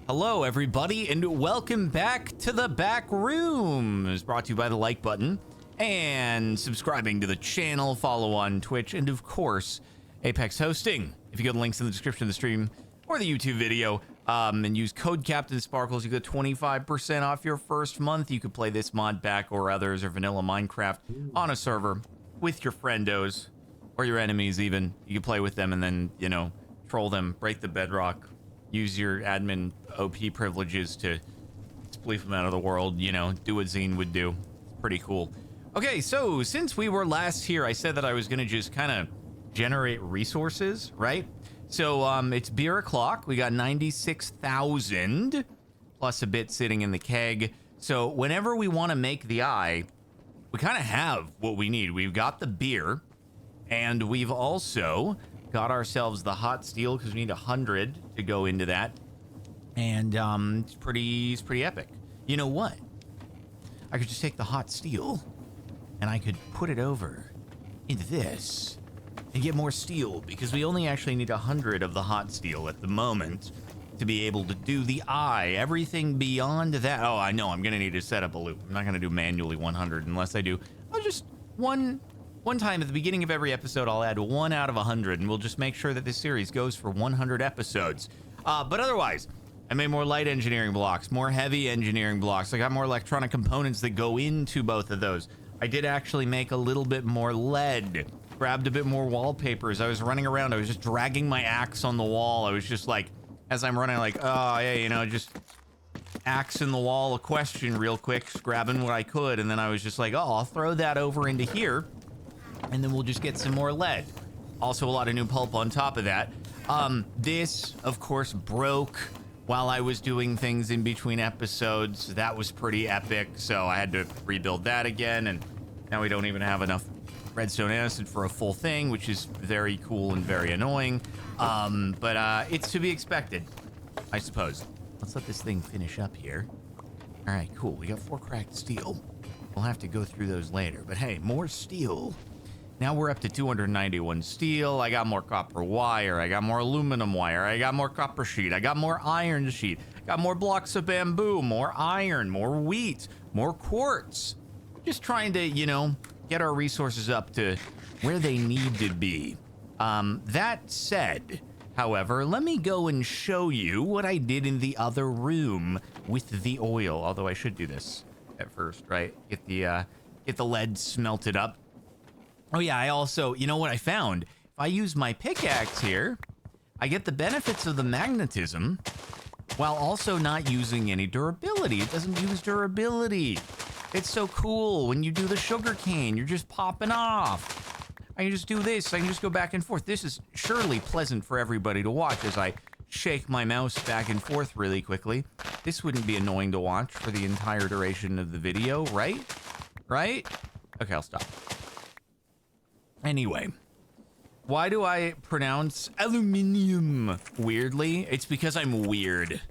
Hello, everybody, and welcome back to the Back Rooms, brought to you by the like button and subscribing to the channel, follow on Twitch, and of course, Apex Hosting. If you go to the links in the description of the stream or the YouTube video and use code Captain Sparkles, you get 25% off your first month. You could play this mod back or others or vanilla Minecraft on a server with your friendos or your enemies even. You can play with them and then, you know, troll them, break the bedrock, use your admin OP privileges to spleef them out of the world, you know, do what Zine would do. It's pretty cool. Okay, so since we were last here, I said that I was gonna just kind of generate resources, right? So it's beer o'clock. We got 96,000 plus a bit sitting in the keg. So whenever we want to make the eye, we kind of have what we need. We've got the beer, and we've also got ourselves the hot steel because we need 100 to go into that. And it's pretty epic. You know what? I could just take the hot steel and I could put it over into this and get more steel, because we only actually need 100 of the hot steel at the moment to be able to do the eye. Everything beyond that, oh, I know, I'm gonna need to set up a loop. I'm not gonna do manually 100 unless I do. I'll just one time at the beginning of every episode, I'll add 1 out of 100, and we'll just make sure that this series goes for 100 episodes. But otherwise, I made more light engineering blocks, more heavy engineering blocks. I got more electronic components that go into both of those. I did actually make a little bit more lead, grabbed a bit more wallpapers. I was running around, I was just dragging my axe on the wall. I was just like, as I'm running, like, oh, yeah, you know, just axe in the wall, a question real quick, just grabbing what I could. And then I was just like, oh, I'll throw that over into here, and then we'll just get some more lead. Also, a lot of new pulp on top of that. This, of course, broke while I was doing things in between episodes. That was pretty epic, so I had to rebuild that again, and now we don't even have enough redstone acid for a full thing, which is very cool and very annoying. But it's to be expected, I suppose. Let's let this thing finish up here. All right, cool. We got 4 cracked steel. We'll have to go through those later, but hey, more steel. Now we're up to 291 steel. I got more copper wire. I got more aluminum wire. I got more copper sheet. I got more iron sheet. Got more blocks of bamboo, more iron, more wheat, more quartz. Just trying to, you know, get our resources up to where they need to be. That said, however, let me go and show you what I did in the other room with the oil. Although I should do this at first, right? Get the lead smelted up. Oh yeah, I also, you know what I found? If I use my pickaxe here, I get the benefits of the magnetism while also not using any durability. It doesn't use durability. It's so cool. When you do the sugar cane, you're just popping off. I can just do this. I can just go back and forth. This is surely pleasant for everybody to watch as I shake my mouse back and forth really quickly. This wouldn't be annoying to watch for the entire duration of the video, right? Right? Okay, I'll stop. Anyway, why do I pronounce aluminium weirdly? It's because I'm weird.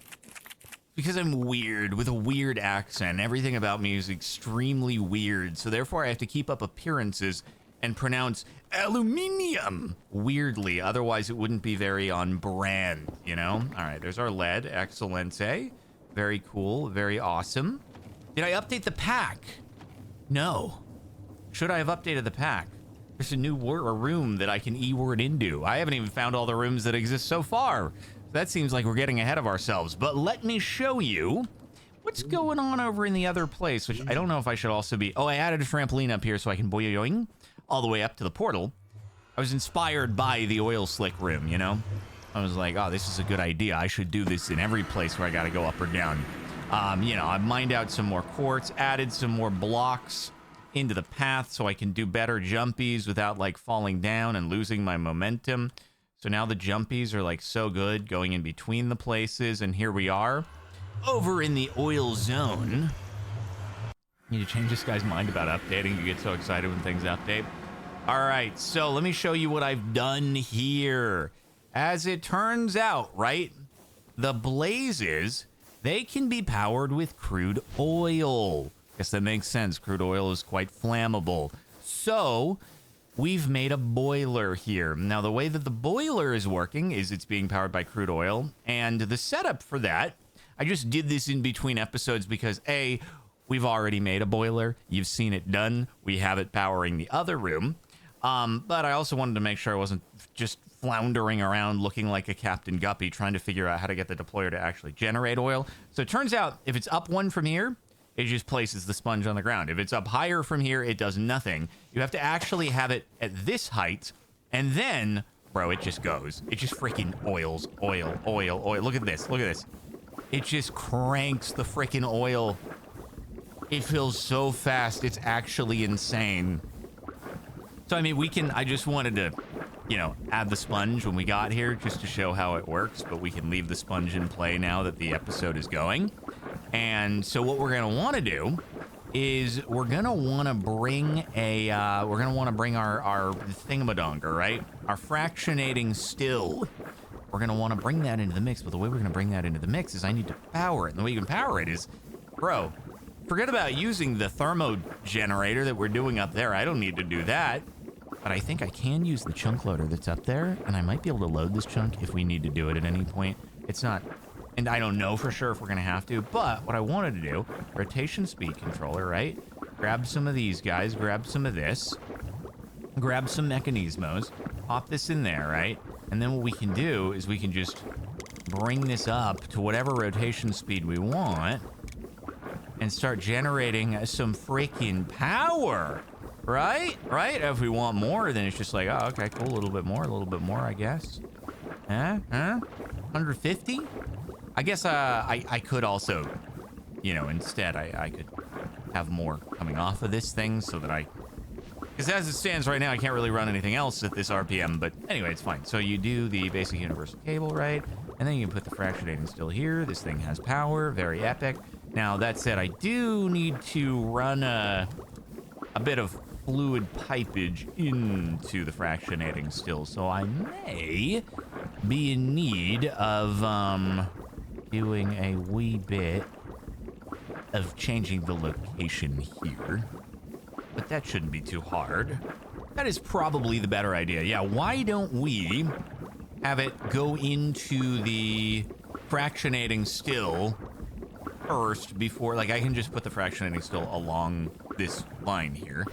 Because I'm weird with a weird accent. Everything about me is extremely weird. So therefore I have to keep up appearances and pronounce aluminium weirdly. Otherwise it wouldn't be very on brand, you know? All right, there's our lead. Excellent. Very cool. Very awesome. Did I update the pack? No. Should I have updated the pack? There's a new room that I can E-word into. I haven't even found all the rooms that exist so far. That seems like we're getting ahead of ourselves. But let me show you what's going on over in the other place, which I don't know if I should also be... Oh, I added a trampoline up here so I can boing all the way up to the portal. I was inspired by the oil slick room, you know? I was like, oh, this is a good idea. I should do this in every place where I gotta go up or down. You know, I mined out some more quartz, added some more blocks into the path so I can do better jumpies without like falling down and losing my momentum. So now the jumpies are like so good going in between the places, and here we are over in the oil zone. Need to change this guy's mind about updating. You get so excited when things update. All right, so let me show you what I've done here. As it turns out, right, the blazes, they can be powered with crude oil. Guess that makes sense. Crude oil is quite flammable. So we've made a boiler here. Now, the way that the boiler is working is it's being powered by crude oil, and the setup for that, I just did this in between episodes because A, we've already made a boiler. You've seen it done. We have it powering the other room. But I also wanted to make sure I wasn't just floundering around looking like a Captain Guppy trying to figure out how to get the deployer to actually generate oil. So it turns out if it's up one from here, it just places the sponge on the ground. If it's up higher from here, it does nothing. You have to actually have it at this height, and then, bro, it just goes. It just freaking oils, oil, oil, oil. Look at this, look at this. It just cranks the freaking oil. It fills so fast, it's actually insane. So, I mean, I just wanted to, you know, add the sponge when we got here just to show how it works, but we can leave the sponge in play now that the episode is going. And so what we're going to want to do is we're going to want to bring our thingamadonker, right? Our fractionating still. We're going to want to bring that into the mix, but the way we're going to bring that into the mix is I need to power it. And the way you can power it is, bro, forget about using the thermo generator that we're doing up there. I don't need to do that. But I think I can use the chunk loader that's up there, and I might be able to load this chunk if we need to do it at any point. It's not, and I don't know for sure if we're gonna have to, but what I wanted to do, rotation speed controller, right? Grab some of these guys, grab some of this, grab some mechanismos, pop this in there, right? And then what we can do is we can just bring this up to whatever rotation speed we want and start generating some freaking power. Right? If we want more, then it's just like, oh, okay, cool, a little bit more, I guess. Huh? 150? I guess I could also, you know, instead I could have more coming off of this thing so that because as it stands right now, I can't really run anything else at this RPM, but anyway, it's fine. So you do the basic universal cable, right? And then you can put the fractionating still here. This thing has power, very epic. Now, that said, I do need to run a bit of fluid pipage into the fractionating still, so I may be in need of doing a wee bit of changing the location here, but that shouldn't be too hard. That is probably the better idea. Yeah, why don't we have it go into the fractionating still first before, like, I can just put the fractionating still along this line here.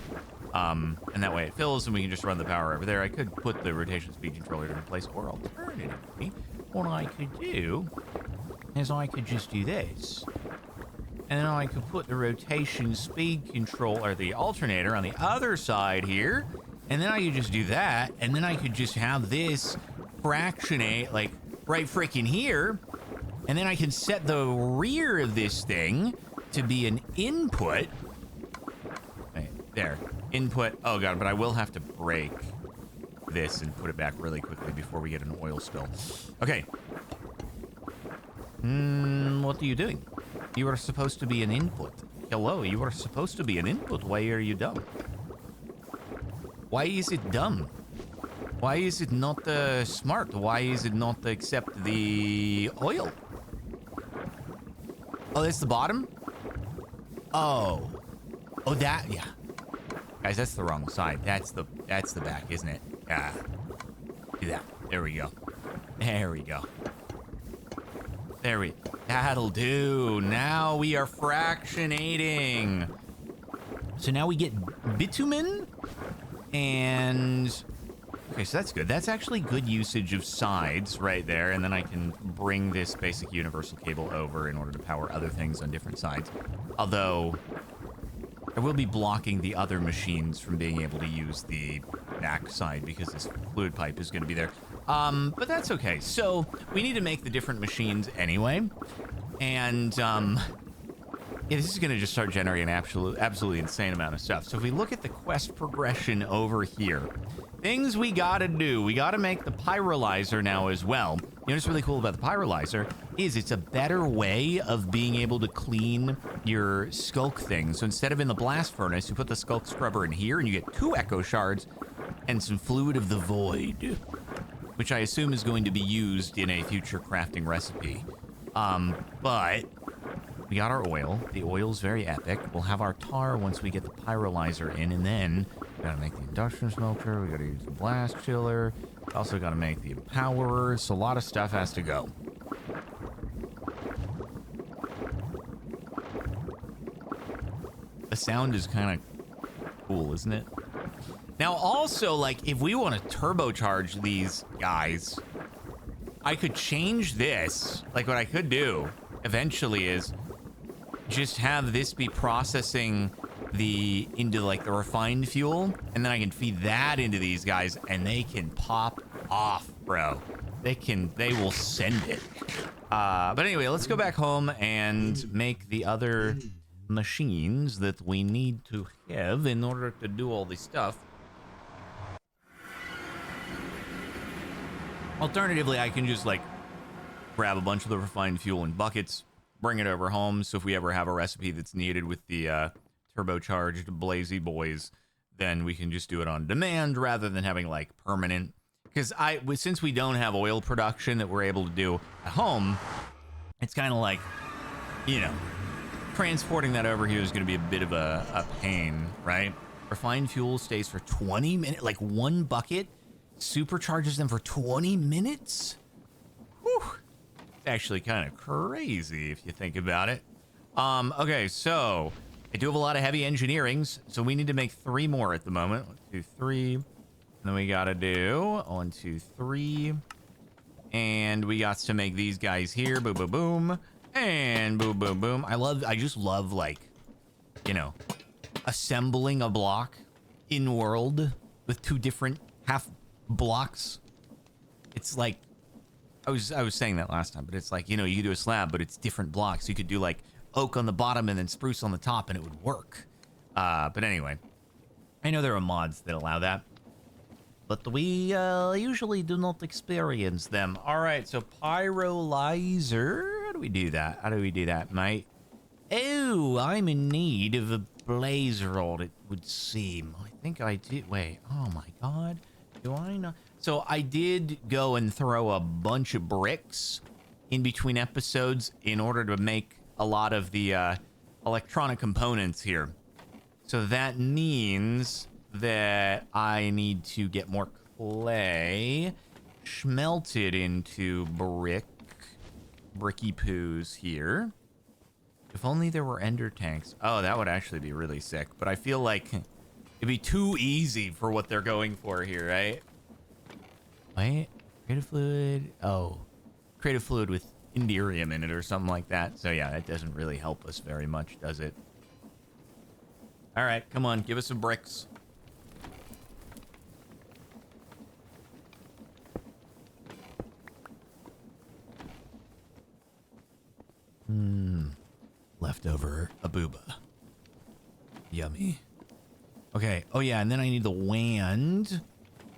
And that way it fills and we can just run the power over there. I could put the rotation speed controller in place, or alternatively, what I could do is I could just do this. And then I could put the rotation speed control, or the alternator, on the other side here. And then I could just do that. And then I could just have this fractionate, like, right freaking here. And then I can set the rear of this thing to be an input. Right, there. Input. Oh god, but I will have to break this and put it back really quickly before we get an oil spill. Okay. What are you doing? You are supposed to be an input. Hello, you are supposed to be an input. Why are you dumb? Why is it dumb? Why is it not smart? Why is it not accept the oil? Oh, that's the bottom? Oh. Oh, that, yeah. Guys, that's the wrong side. That's the back, isn't it? Yeah. Do that. There we go. There we go. That'll do. Now we are fractionating. So now we get bitumen and... Okay, so that's good. That's actually good usage of sides right there. And then I can bring this basic universal cable over in order to power other things on different sides. Although, I will be blocking the other machines from being able to use the back side because this fluid pipe is going to be there. But that's okay. So, we need to make the different machines anyway. And, yeah, this is going to just start generating an absolutely insane amount of stuff. So if we look at the quest progression over here, things we gotta do. We gotta make the pyrolyzer now as well. You know what's really cool about the pyrolyzer is it's a better way of being able to clean your skulk thing. So instead of in the blast furnace, you put the skulk scrubber in here and you get 2 echo shards and some fluid of the void, which I assume is going to be used in a future crafting recipe. But we got our oil. The oil's very epic. We'll have our tar once we get the pyrolyzer in, and then we gotta make the induction smelter. We gotta use the blast chiller. Also gotta make the empowerers. So a lot of stuff has to go. The sound is kind of cool, isn't it? Now, also, like, if we want to turbocharge these guys, I could change this. Like, what I could do eventually is just have this be processing into like the refined fuel, and then I can feed that into these guys, and they can pop off, bro. They will send it. But anyway, let's go back home and make the other machines that we need to have in order to do all this stuff. Alternatively, I can just like grab a bunch of the refined fuel in buckets, bring it over home, so if we ever have a recipe that's needed with the turbocharged Blazy Boys, then we can just do it on demand rather than having like permanent. Because since we don't have oil production that we're able to do at home, it's kind of like, you know, transporting that over here is going to be a bit of a pain, right? Refined fuel stays for 20 minutes, like one bucket supercharges them for 20 minutes? Whew. It's actually kind of crazy if you think about it. Okay, so I do have a lot of heavy engineerings, so we need to make 3 more at the moment. 1, 2, 3. And then we gotta do 1, 2, 3. And we got to make these guys here. Boom, boom, boom. And boom, boom, boom. I just love, like, you know, assembling a block in world with 2 different half blocks. It's like, I was saying that last time, but it's like, you know, you could do a slab, but it's different blocks. You could do like oak on the bottom and then spruce on the top, and it would work. But anyway, I know there are mods that allow that, but we usually do not experience them. All right, so Pyrolyzer. How do we do that? How do we do that, mate? Oh, I'm in need of a blaze rod, it would seem. I think I did. Wait, oh my God. Do I not? So I did go and throw a bunch of bricks in between episodes in order to make a lot of the electronic components here. So that means that I need to get more clay, smelted into bricky poos here. If only there were ender tanks. Oh, that would actually be really sick. But I feel like it'd be too easy for what they're going for here, right? Wait, creative fluid. Oh, creative fluid with inderium in it or something like that. So yeah, that doesn't really help us very much, does it? All right, come on, give us some bricks. Leftover abooba. Yummy. Okay, oh yeah, and then I need the wand.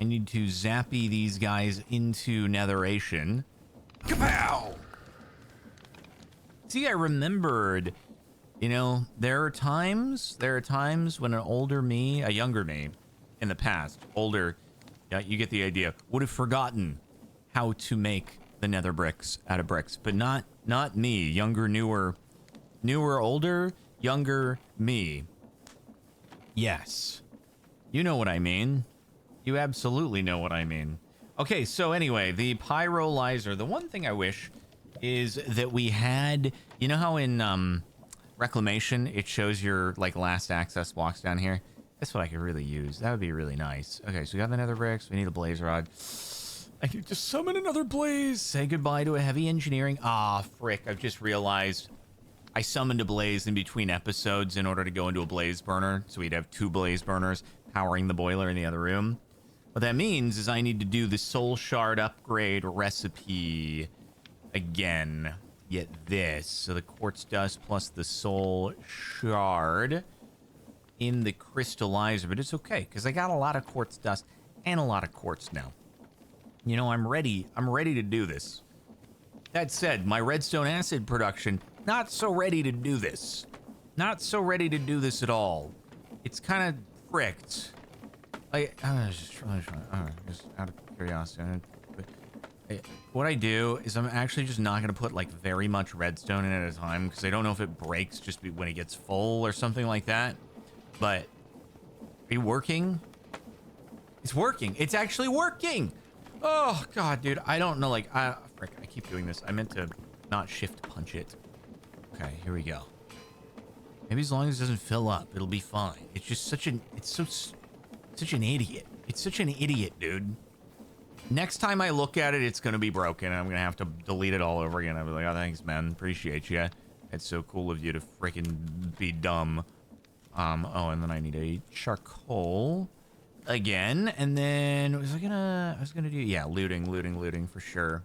I need to zappy these guys into netheration. Kapow! See, I remembered, you know, there are times when a younger me in the past, older, yeah, you get the idea, would have forgotten how to make the nether bricks out of bricks, but not me, younger, newer, older, younger me. Yes. You know what I mean. You absolutely know what I mean. Okay, so anyway, the Pyrolyzer. The one thing I wish is that we had, you know how in Reclamation it shows your like last access blocks down here? That's what I could really use. That would be really nice. Okay, so we got the nether bricks. We need a blaze rod. I need to summon another blaze. Say goodbye to a heavy engineering. Ah, frick. I've just realized I summoned a blaze in between episodes in order to go into a blaze burner. So we'd have 2 blaze burners powering the boiler in the other room. What that means is I need to do the soul shard upgrade recipe again. Get this. So the quartz dust plus the soul shard in the crystallizer. But it's okay, because I got a lot of quartz dust and a lot of quartz now. You know, I'm ready. I'm ready to do this. That said, my redstone acid production, not so ready to do this. Not so ready to do this at all. It's kind of fricked. Like, just out of curiosity. What I do is I'm actually just not going to put, like, very much redstone in at a time, because I don't know if it breaks just when it gets full or something like that. But, are you working? It's working. It's actually working! Oh, God, dude. I don't know, like, frick, I keep doing this. I meant to not shift punch it. Okay, here we go. Maybe as long as it doesn't fill up, it'll be fine. It's just such an idiot. It's such an idiot, dude. Next time I look at it, it's gonna be broken. I'm gonna have to delete it all over again. I'll be like, oh, thanks, man. Appreciate you. It's so cool of you to freaking be dumb. Oh, and then I need a charcoal again. And then I was gonna do, yeah, looting for sure.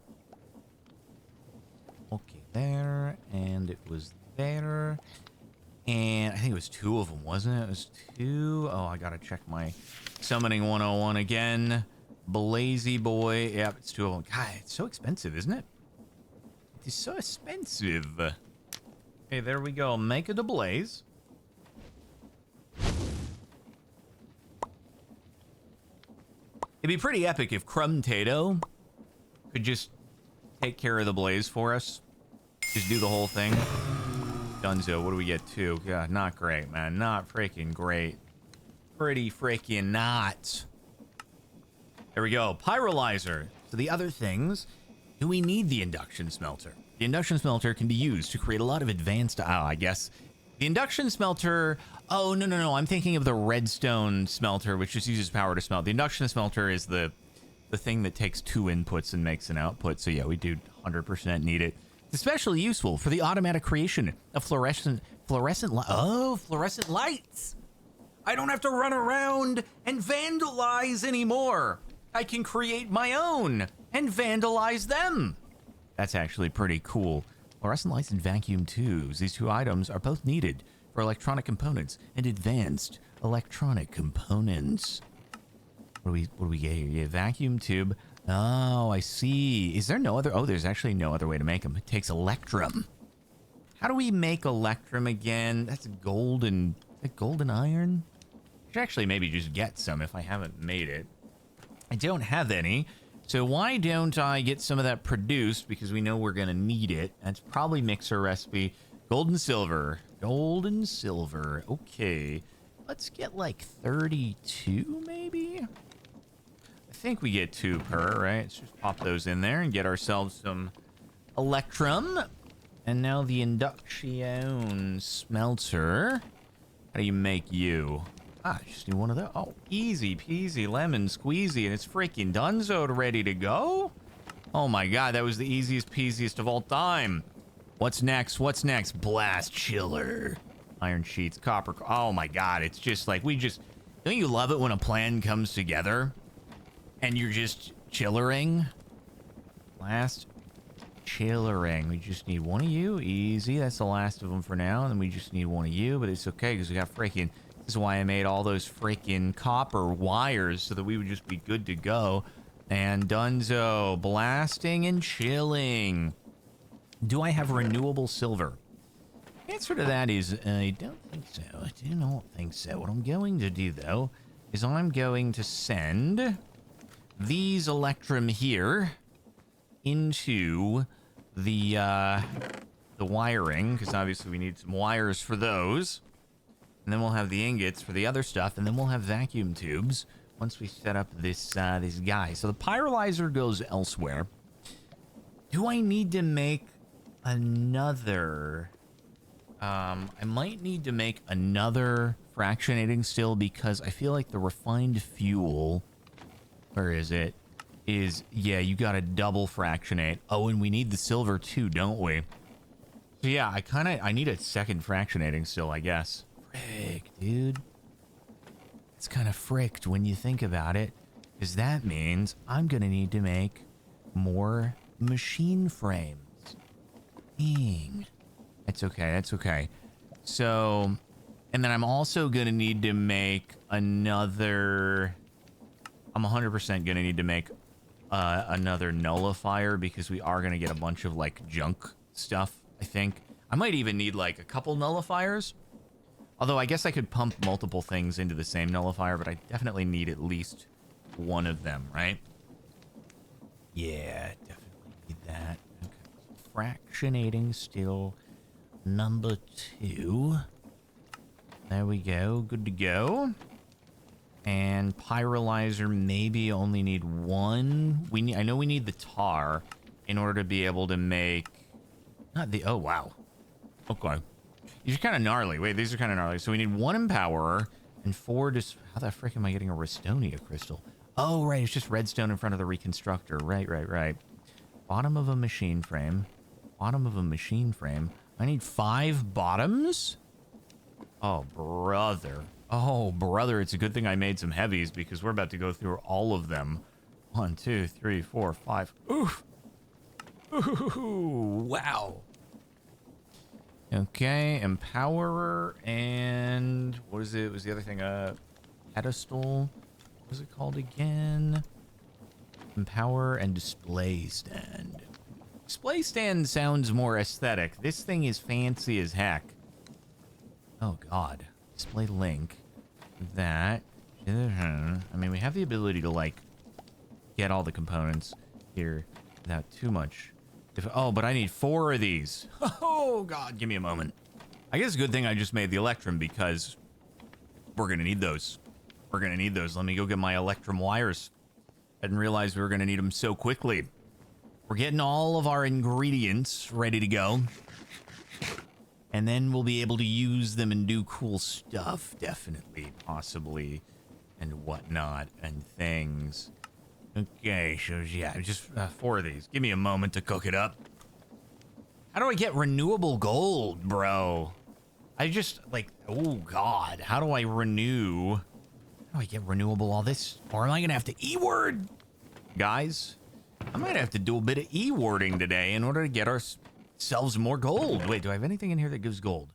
Okay, there. And it was there. And I think it was 2 of them, wasn't it? It was 2. Oh, I gotta check my summoning 101 again. Blazy boy. Yep, it's 2 of them. God, it's so expensive, isn't it? It is so expensive. Okay, there we go. Make it a blaze. It'd be pretty epic if Crumb Tato could just take care of the blaze for us. Just do the whole thing. Dunzo, what do we get to? Yeah, not great, man. Not freaking great. Pretty freaking not. There we go. Pyrolyzer. So the other things, do we need the induction smelter? The induction smelter can be used to create a lot of advanced, I guess. The induction smelter, oh, no. I'm thinking of the redstone smelter, which just uses power to smelt. The induction smelter is the thing that takes 2 inputs and makes an output. So yeah, we do 100% need it. It's especially useful for the automatic creation of fluorescent lights. I don't have to run around and vandalize anymore. I can create my own and vandalize them. That's actually pretty cool. Fluorescent lights and vacuum tubes. These 2 items are both needed for electronic components and advanced electronic components. What do we get here? Yeah, vacuum tube. Oh, I see. Is there no other? Oh, there's actually no other way to make them. It takes electrum. How do we make electrum again? That's golden. Is that golden iron? I should actually maybe just get some if I haven't made it. I don't have any. So why don't I get some of that produced? Because we know we're going to need it. That's probably mixer recipe. Gold and silver. Gold and silver. Okay. Let's get like 32 maybe? I think we get 2 per, right? Let's just pop those in there and get ourselves some electrum. And now the induction smelter. How do you make you? I just need one of those. Oh, easy peasy lemon squeezy, and it's freaking donezoed, ready to go. Oh my god, that was the easiest peasiest of all time. What's next? What's next? Blast chiller. Iron sheets, copper. Oh my god, it's just like don't you love it when a plan comes together and you're just chillering? Blast chillering. We just need 1 of you. Easy. That's the last of them for now. And then we just need 1 of you, but it's okay because we got freaking. This is why I made all those freaking copper wires so that we would just be good to go. And dunzo, blasting and chilling. Do I have renewable silver? The answer to that is I don't think so. I do not think so. What I'm going to do though is I'm going to send these electrum here into the wiring, because obviously we need some wires for those. And then we'll have the ingots for the other stuff, and then we'll have vacuum tubes once we set up this this guy. So the pyrolyzer goes elsewhere. Do I need to make another? I might need to make another fractionating still, because I feel like the refined fuel, where is it? Yeah, you gotta double fractionate. Oh, and we need the silver too, don't we? So yeah, I need a second fractionating still, I guess. Frick, dude. It's kind of fricked when you think about it, because that means I'm gonna need to make more machine frames. Dang. That's okay, that's okay. So, and then I'm also gonna need to make another. I'm 100% gonna need to make another nullifier, because we are gonna get a bunch of like junk stuff, I think. I might even need like a couple nullifiers. Although I guess I could pump multiple things into the same nullifier, but I definitely need at least one of them, right? Yeah, definitely need that. Okay. Fractionating still number 2. There we go. Good to go. And pyrolyzer maybe only need 1. I know we need the tar in order to be able to make. Not the. Oh wow. Okay. These are kind of gnarly. Wait, these are kind of gnarly. So we need 1 Empowerer and 4 just... How the frick am I getting a Restonia crystal? Oh, right. It's just redstone in front of the Reconstructor. Right. Bottom of a machine frame. Bottom of a machine frame. I need 5 bottoms? Oh, brother. Oh, brother. It's a good thing I made some heavies because we're about to go through all of them. 1, 2, 3, 4, 5. Oof. Ooh, wow. Okay, Empowerer and what is it? What was the other thing? Pedestal. What was it called again? Empower and display stand. Display stand sounds more aesthetic. This thing is fancy as heck. Oh God. Display link. That. I mean, we have the ability to like get all the components here without too much. Oh, but I need 4 of these. Oh, God, give me a moment. I guess it's a good thing I just made the Electrum because we're going to need those. We're going to need those. Let me go get my Electrum wires. I didn't realize we were going to need them so quickly. We're getting all of our ingredients ready to go. And then we'll be able to use them and do cool stuff, definitely, possibly, and whatnot, and things. Okay, so yeah, just 4 of these. Give me a moment to cook it up. How do I get renewable gold, bro? I just, like, oh, God. How do I renew? How do I get renewable all this? Or am I going to have to E-word? Guys, I might have to do a bit of E-wording today in order to get ourselves more gold. Wait, do I have anything in here that gives gold?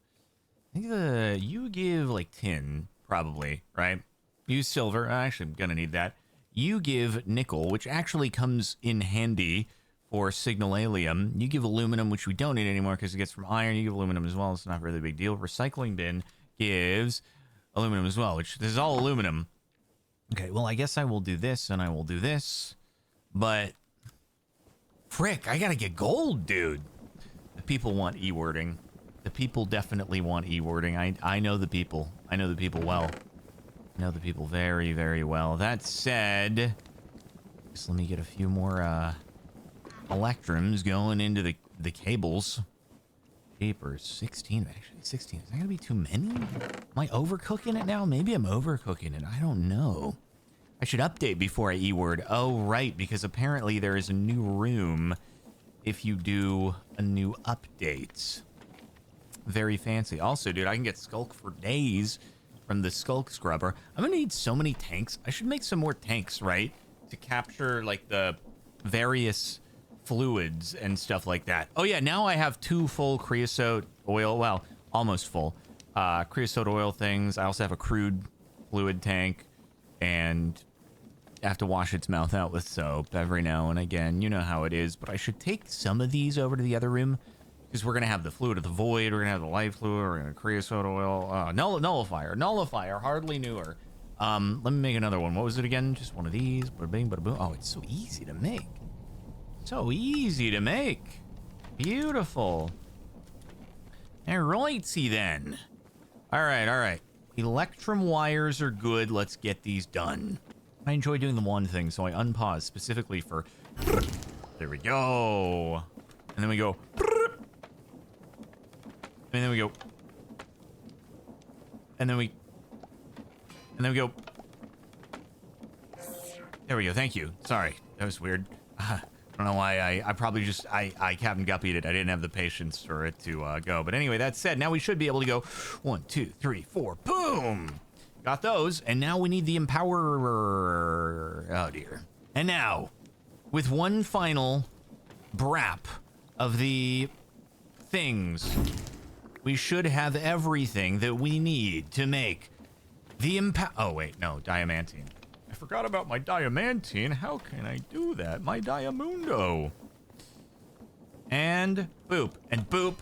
I think you give, like, tin, probably, right? Use silver. Actually, I'm going to need that. You give nickel, which actually comes in handy for signalalium. You give aluminum, which we don't need anymore because it gets from iron. You give aluminum as well. It's not really a big deal. Recycling bin gives aluminum as well, which this is all aluminum. Okay, well, I guess I will do this and I will do this. But, frick, I gotta get gold, dude. The people want E-wording. The people definitely want E-wording. I know the people. I know the people well. I know the people very, very well. That said, just let me get a few more electrums going into the cables. Papers, 16 actually. 16. Is that gonna be too many? Am I overcooking it now? Maybe I'm overcooking it. I don't know. I should update before I E-word. Oh, right, because apparently there is a new room if you do a new update. Very fancy. Also, dude, I can get Skulk for days from the Skulk Scrubber. I'm gonna need so many tanks. I should make some more tanks, right? To capture, like, the various fluids and stuff like that. Oh, yeah, now I have 2 full creosote oil. Well, almost full. Creosote oil things. I also have a crude fluid tank. And I have to wash its mouth out with soap every now and again. You know how it is. But I should take some of these over to the other room. Because we're going to have the fluid of the void. We're going to have the life fluid. We're going to have creosote oil. Nullifier. Nullifier. Hardly newer. Let me make another one. What was it again? Just one of these. Bada bing, bada boom. Oh, it's so easy to make. So easy to make. Beautiful. Alrighty then. Alright. Electrum wires are good. Let's get these done. I enjoy doing the one thing, so I unpause specifically for... There we go. And then we go... And then we go... And then we go... There we go. Thank you. Sorry. That was weird. I don't know why I probably just... I Captain Guppied it. I didn't have the patience for it to go. But anyway, that said, now we should be able to go 1, 2, 3, 4. Boom! Got those. And now we need the Empowerer. Oh, dear. And now, with one final brap of the things, we should have everything that we need to make the Oh, wait. No, diamantine. I forgot about my diamantine. How can I do that? My diamundo. And boop. And boop.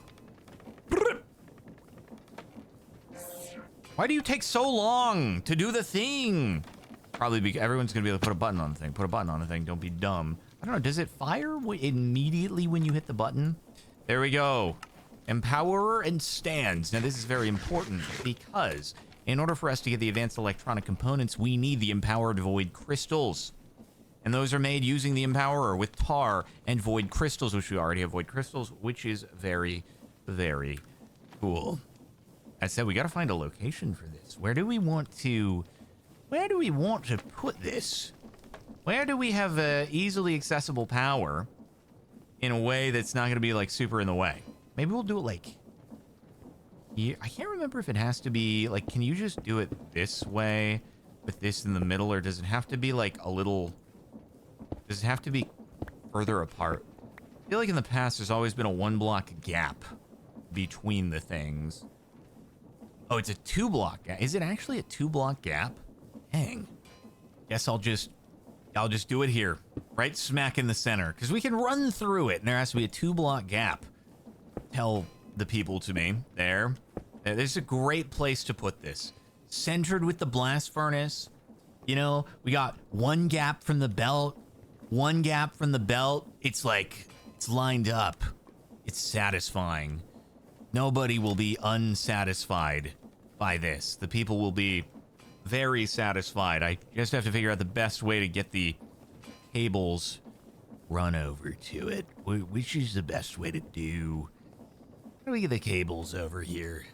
Why do you take so long to do the thing? Probably because everyone's going to be able to put a button on the thing. Put a button on the thing. Don't be dumb. I don't know. Does it fire immediately when you hit the button? There we go. Empowerer and stands. Now, this is very important because in order for us to get the advanced electronic components, we need the empowered void crystals. And those are made using the Empowerer with tar and void crystals, which we already have void crystals, which is very, very cool. I said we got to find a location for this. Where do we want to put this? Where do we have easily accessible power in a way that's not going to be like super in the way? Maybe we'll do it like here. I can't remember if it has to be like, can you just do it this way with this in the middle, or does it have to be like a little, does it have to be further apart? I feel like in the past there's always been a 1 block gap between the things. Oh, it's a 2 block gap. Is it actually a 2 block gap? Dang. Guess I'll just do it here, right smack in the center, because we can run through it, and there has to be a 2 block gap. Tell the people to me there. This is a great place to put this. Centered with the blast furnace. You know, we got 1 gap from the belt, 1 gap from the belt. It's like, it's lined up. It's satisfying. Nobody will be unsatisfied by this. The people will be very satisfied. I just have to figure out the best way to get the cables run over to it. Which is the best way to do? How do we get the cables over here?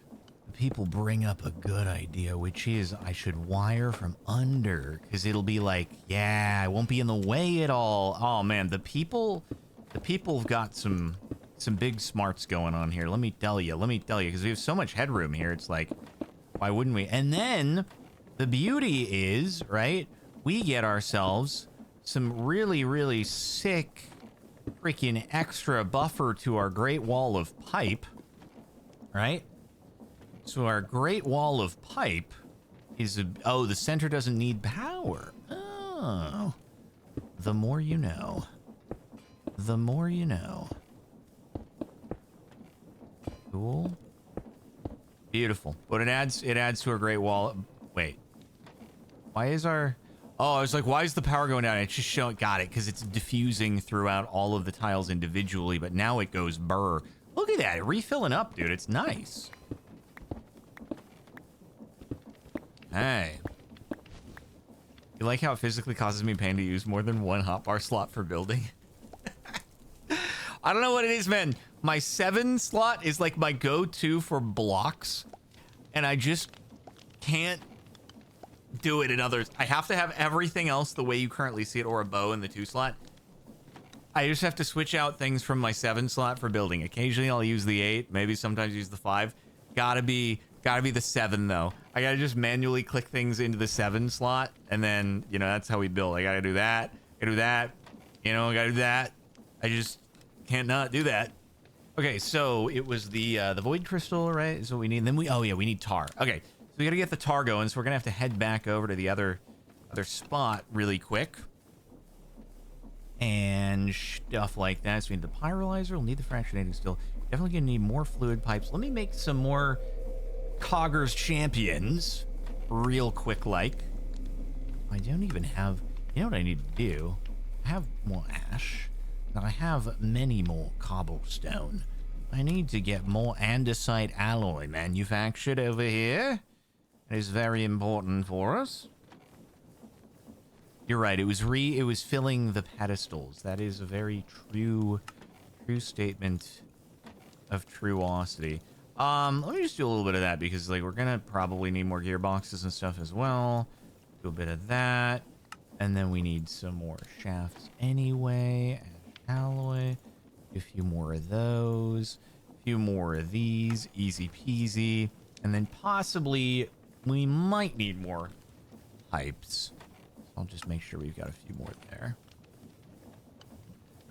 The people bring up a good idea, which is I should wire from under, because it'll be like, yeah, I won't be in the way at all. Oh man, the people have got some big smarts going on here. Let me tell you, because we have so much headroom here. It's like, why wouldn't we? And then the beauty is, right, we get ourselves some really, really sick freaking extra buffer to our Great Wall of Pipe, right? So our Great Wall of Pipe is, oh, the center doesn't need power. Oh, the more you know. The more you know. Cool. Beautiful. But it adds to our Great Wall. Wait. Why is our... Oh, I was like, why is the power going down? It's just showing... Got it, because it's diffusing throughout all of the tiles individually, but now it goes burr. Look at that. Refilling up, dude. It's nice. Hey. You like how it physically causes me pain to use more than 1 hotbar slot for building? I don't know what it is, man. My 7 slot is like my go-to for blocks, and I just can't do it in others. I have to have everything else the way you currently see it, or a bow in the 2 slot. I just have to switch out things from my 7 slot for building. Occasionally I'll use the 8, maybe sometimes use the 5. Gotta be the 7 though. I gotta just manually click things into the 7 slot, and then, you know, that's how we build. I gotta do that, you know, I gotta do that. I just can't not do that. Okay, so it was the void crystal, right? Is what we need. And then we need tar. Okay, so we gotta get the tar going. So we're gonna have to head back over to the other spot really quick, and stuff like that. So we need the pyrolyzer. We'll need the fractionating still. Definitely gonna need more fluid pipes. Let me make some more Cogger's champions real quick. Like, I don't even have. You know what I need to do? I have more ash. I have many more cobblestone. I need to get more andesite alloy manufactured over here. It is very important for us. You're right. It was filling the pedestals. That is a very true statement of truosity. Let me just do a little bit of that, because like we're gonna probably need more gearboxes and stuff as well. Do a bit of that, and then we need some more shafts anyway. Alloy, a few more of those, a few more of these, easy peasy, and then possibly we might need more pipes. So I'll just make sure we've got a few more there.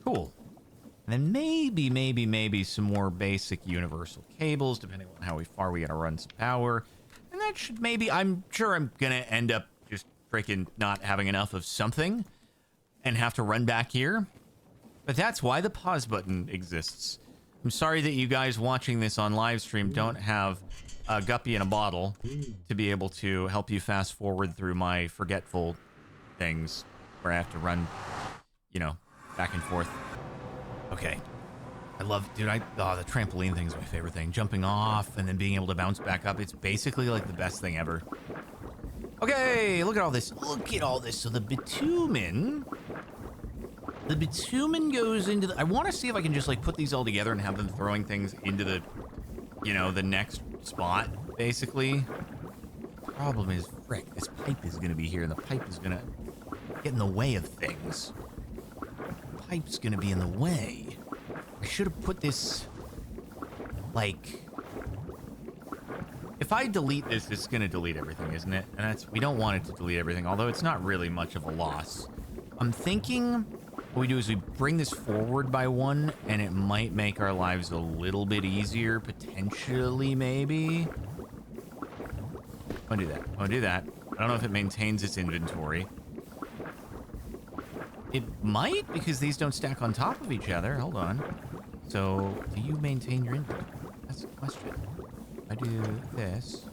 Cool. And then maybe some more basic universal cables, depending on how far we gotta run some power. And that should I'm sure I'm gonna end up just freaking not having enough of something and have to run back here. But that's why the pause button exists. I'm sorry that you guys watching this on live stream don't have a guppy in a bottle to be able to help you fast forward through my forgetful things where I have to run, you know, back and forth. Okay. I love, dude, the trampoline thing is my favorite thing. Jumping off and then being able to bounce back up. It's basically like the best thing ever. Okay, look at all this. Look at all this. So the bitumen goes into the... I want to see if I can just, like, put these all together and have them throwing things into the, you know, the next spot. basically. Problem is, frick, this pipe is gonna be here, and the pipe is gonna get in the way of things. The pipe's gonna be in the way. I should have put this, like... If I delete this, it's gonna delete everything, isn't it? And we don't want it to delete everything, although it's not really much of a loss. I'm thinking what we do is we bring this forward by 1, and it might make our lives a little bit easier, potentially, maybe. I'll do that. I'll do that. I don't know if it maintains its inventory. It might, because these don't stack on top of each other. Hold on. So, do you maintain your inventory? That's the question. I do this.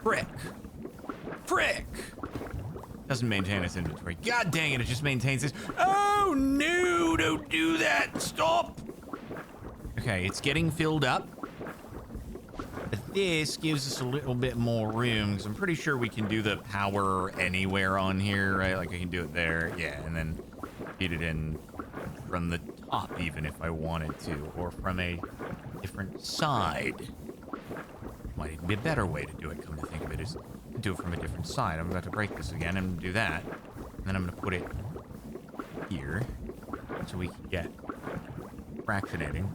Frick. Frick! Doesn't maintain its inventory. God dang it, it just maintains this. Oh, no! Don't do that! Stop! Okay, it's getting filled up. But this gives us a little bit more room, because I'm pretty sure we can do the power anywhere on here, right? Like, I can do it there. Yeah, and then feed it in from the top, even if I wanted to, or from a different side. Might even be a better way to do it, come to think of it, is to do it from a different side. I'm about to break this again and do that. And then I'm going to put it here so we can get fractionating.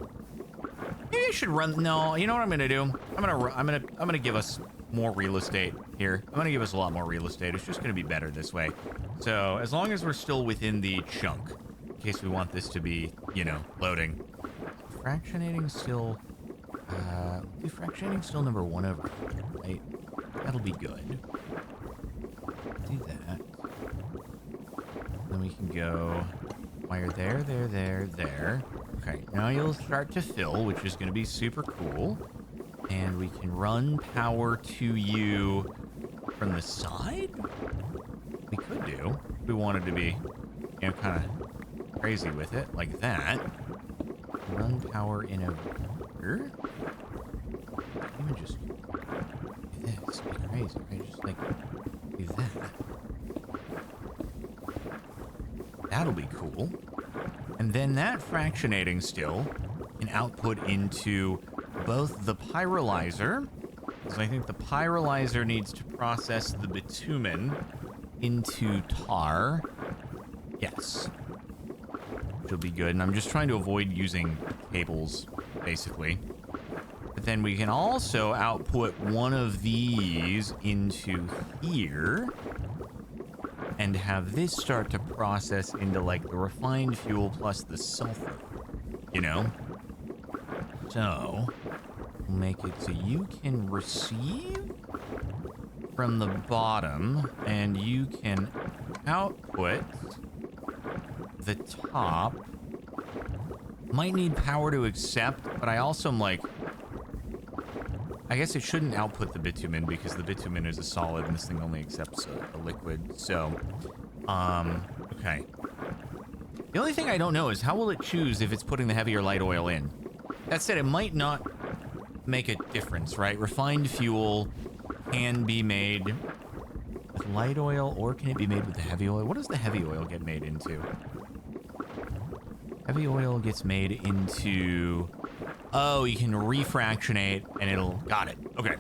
Maybe I should run. No, you know what I'm going to do? I'm going to give us more real estate here. I'm going to give us a lot more real estate. It's just going to be better this way. So as long as we're still within the chunk, in case we want this to be, you know, loading. Fractionating still... fractionating still number 1 over here, right? That'll be good. Do that. Then we can go wire there, there, there, there. Okay, now you'll start to fill, which is going to be super cool. And we can run power to you from the side? We could do. If we wanted to be, you know, kind of crazy with it, like that. Run power in over here. Even just do this, be crazy, right? Just like do that. That'll be cool. And then that fractionating still can output into both the pyrolyzer, because I think the pyrolyzer needs to process the bitumen into tar. Yes. Which will be good. And I'm just trying to avoid using cables, basically. But then we can also output one of these into here and have this start to process into like the refined fuel plus the sulfur, you know? So we'll make it so you can receive from the bottom and you can output the top. Might need power to accept, but I also am like, I guess it shouldn't output the bitumen because the bitumen is a solid and this thing only accepts a liquid. So, okay. The only thing I don't know is how will it choose if it's putting the heavier light oil in? That said, it might not make a difference, right? Refined fuel can be made with light oil, or can it be made with the heavy oil? What does the heavy oil get made into? Heavy oil gets made into... Oh, you can refractionate and it'll... Got it. Okay.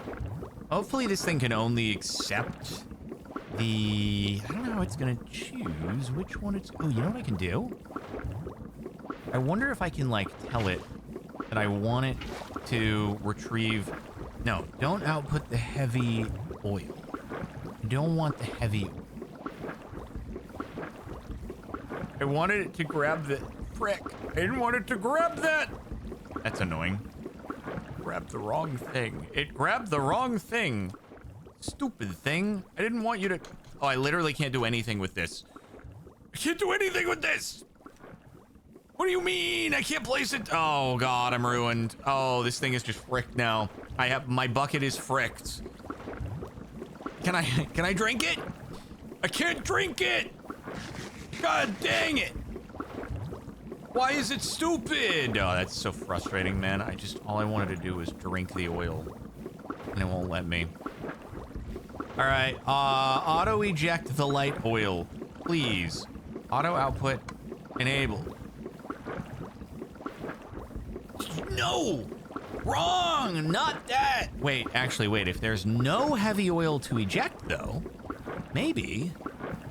Hopefully this thing can only accept the... I don't know how it's going to choose which one it's... Oh, you know what I can do? I wonder if I can, like, tell it that I want it to retrieve... No, don't output the heavy oil. I don't want the heavy oil. I wanted it to grab the... Frick. I didn't want it to grab that. That's annoying. Grabbed the wrong thing. It grabbed the wrong thing. Stupid thing. I didn't want you to... Oh, I literally can't do anything with this. I can't do anything with this. What do you mean? I can't place it. Oh, God, I'm ruined. Oh, this thing is just fricked now. My bucket is fricked. Can I drink it? I can't drink it. God dang it. Why is it stupid? Oh, that's so frustrating, man. All I wanted to do was drink the oil. And it won't let me. All right, auto eject the light oil, please. Auto output enabled. No! Wrong! Not that! Wait, actually, wait. If there's no heavy oil to eject, though, maybe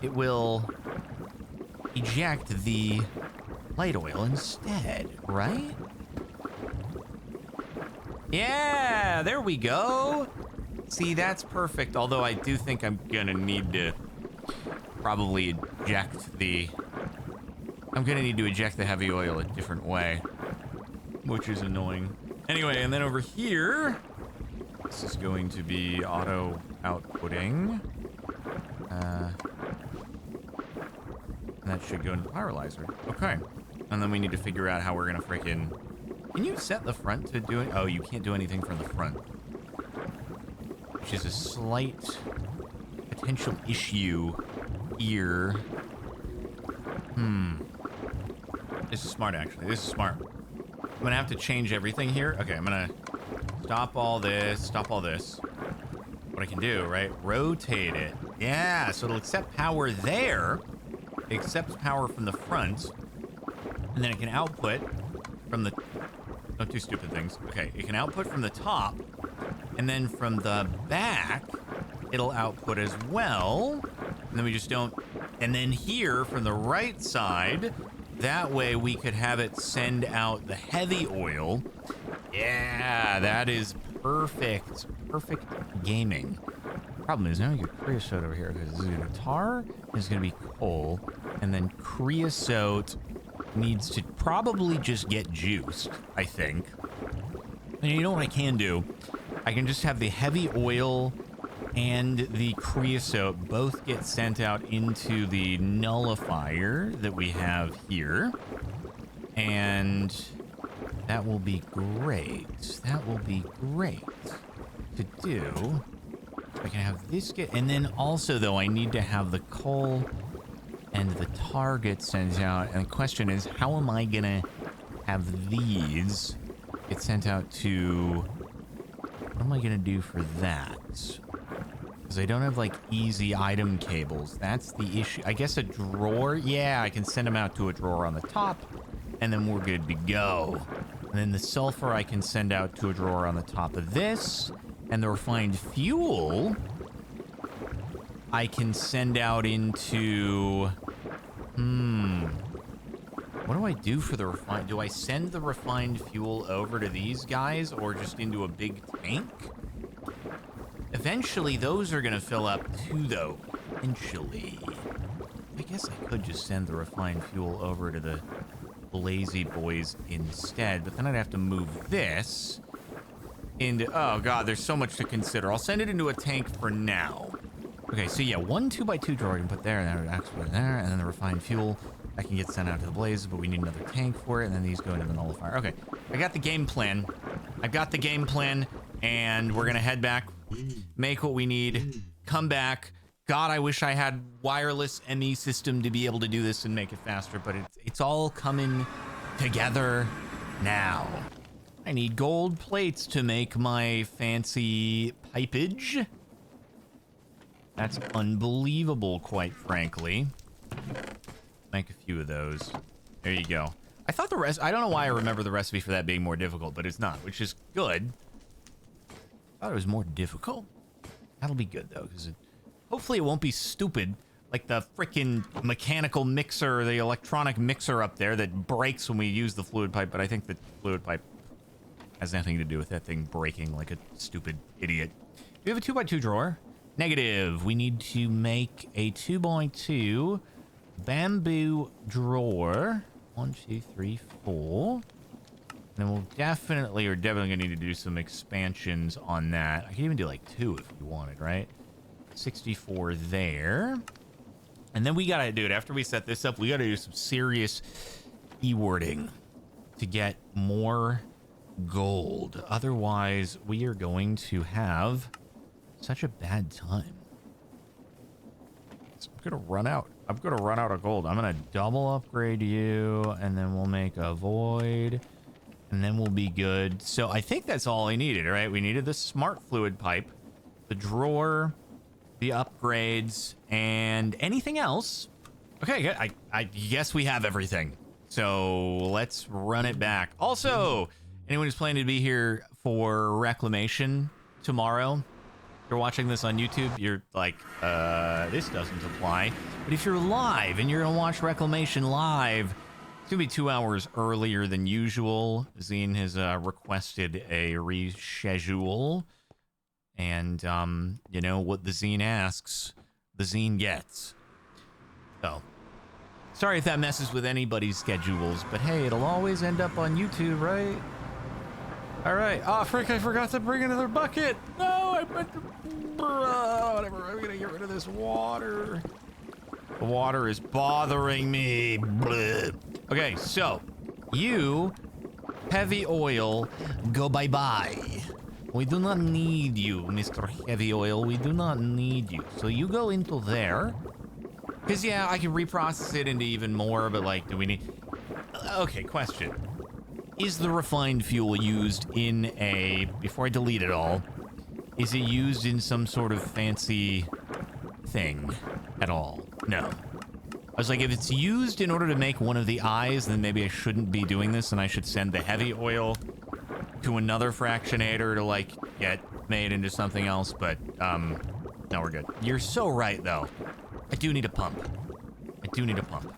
it will eject the light oil instead, right? Yeah, there we go. See, that's perfect. Although I do think I'm gonna need to probably eject the... I'm gonna need to eject the heavy oil a different way, which is annoying. Anyway, and then over here, this is going to be auto outputting. And that should go into Pyrolyzer. Okay. And then we need to figure out how we're gonna frickin'... Can you set the front to do it? Oh, you can't do anything from the front. Which is a slight potential issue here. This is smart, actually. This is smart. I'm gonna have to change everything here. Okay, I'm gonna stop all this, stop all this. What I can do, right? Rotate it. Yeah, so it'll accept power there. It accepts power from the front. And then it can output from the... Don't do stupid things. Okay, it can output from the top. And then from the back, it'll output as well. And then we just don't... And then here, from the right side, that way we could have it send out the heavy oil. Yeah, that is perfect. Perfect gaming. Problem is, now you get creosote over here, because this is going to be tar, this is going to be coal, and then creosote needs to probably just get juiced, I think. And you know what I can do? I can just have the heavy oil and the creosote both get sent out into the nullifier that we have here. And that will be great. That will be great to do. I can have this get... And then also, though, I need to have the coal and the tar get sent out. And the question is, how am I going to have these get sent out to... What am I going to do for that? Because I don't have, like, easy item cables. That's the issue. I guess a drawer? Yeah, I can send them out to a drawer on the top, and then we're good to go. And then the sulfur I can send out to a drawer on the top of this. And the refined fuel I can send out into... What do I do for the refined... Do I send the refined fuel over to these guys or just into a big tank? Eventually, those are going to fill up too, though. Eventually. I guess I could just send the refined fuel over to the lazy boys instead, but then I'd have to move this into... Oh, God, there's so much to consider. I'll send it into a tank for now. Okay, so yeah, one 2x2 drawer I can put there, and then actually there, and then the refined fuel that can get sent out to the blazes, but we need another tank for it, and then these go into the nullifier. Okay, I got the game plan. I've got the game plan, and we're gonna head back, make what we need, come back. God, I wish I had wireless ME system to be able to do this and make it faster, but it's all coming together now. I need gold plates to make my fancy pipage. That's unbelievable, quite frankly. Make a few of those. There you go. I thought the rest... I don't know why I remember the recipe for that being more difficult, but it's not, which is good. I thought it was more difficult. That'll be good, though, because hopefully it won't be stupid like the freaking mechanical mixer, the electronic mixer up there that breaks when we use the fluid pipe, but I think the fluid pipe has nothing to do with that thing breaking like a stupid idiot. Do we have a 2x2 drawer? Negative. We need to make a 2x2 bamboo drawer. 1, 2, 3, 4. And then we'll definitely gonna need to do some expansions on that. I can even do like 2 if we wanted, right? 64 there. And then we gotta, dude, after we set this up, we gotta do some serious e-wording to get more gold. Otherwise, we are going to have such a bad time. So I'm gonna run out. I'm gonna run out of gold. I'm gonna double upgrade you, and then we'll make a void, and then we'll be good. So I think that's all I needed, right? We needed the smart fluid pipe, the drawer, the upgrades, and anything else. Okay, I guess we have everything. So let's run it back. Also, anyone who's planning to be here for reclamation tomorrow. If you're watching this on YouTube, you're like, this doesn't apply. But if you're live and you're gonna watch reclamation live, it's gonna be 2 hours earlier than usual. Zine has requested a reschedule. And, you know, what the Zine asks, the Zine gets. So, sorry if that messes with anybody's schedules, but hey, it'll always end up on YouTube, right? All right. Oh, frick, I forgot to bring another bucket. No, I meant to... whatever, I'm gonna get rid of this water. The water is bothering me. Bleh. Okay, so, you, heavy oil, go bye-bye. We do not need you, Mr. Heavy Oil. We do not need you. So you go into there. Because, yeah, I can reprocess it into even more, but, like, do we need... Okay, question. Is the refined fuel used in a... Before I delete it all, is it used in some sort of fancy thing at all? No. I was like, if it's used in order to make one of the eyes, then maybe I shouldn't be doing this, and I should send the heavy oil to another fractionator to, like, get made into something else, but, no, we're good. You're so right, though. I do need a pump. I do need a pump.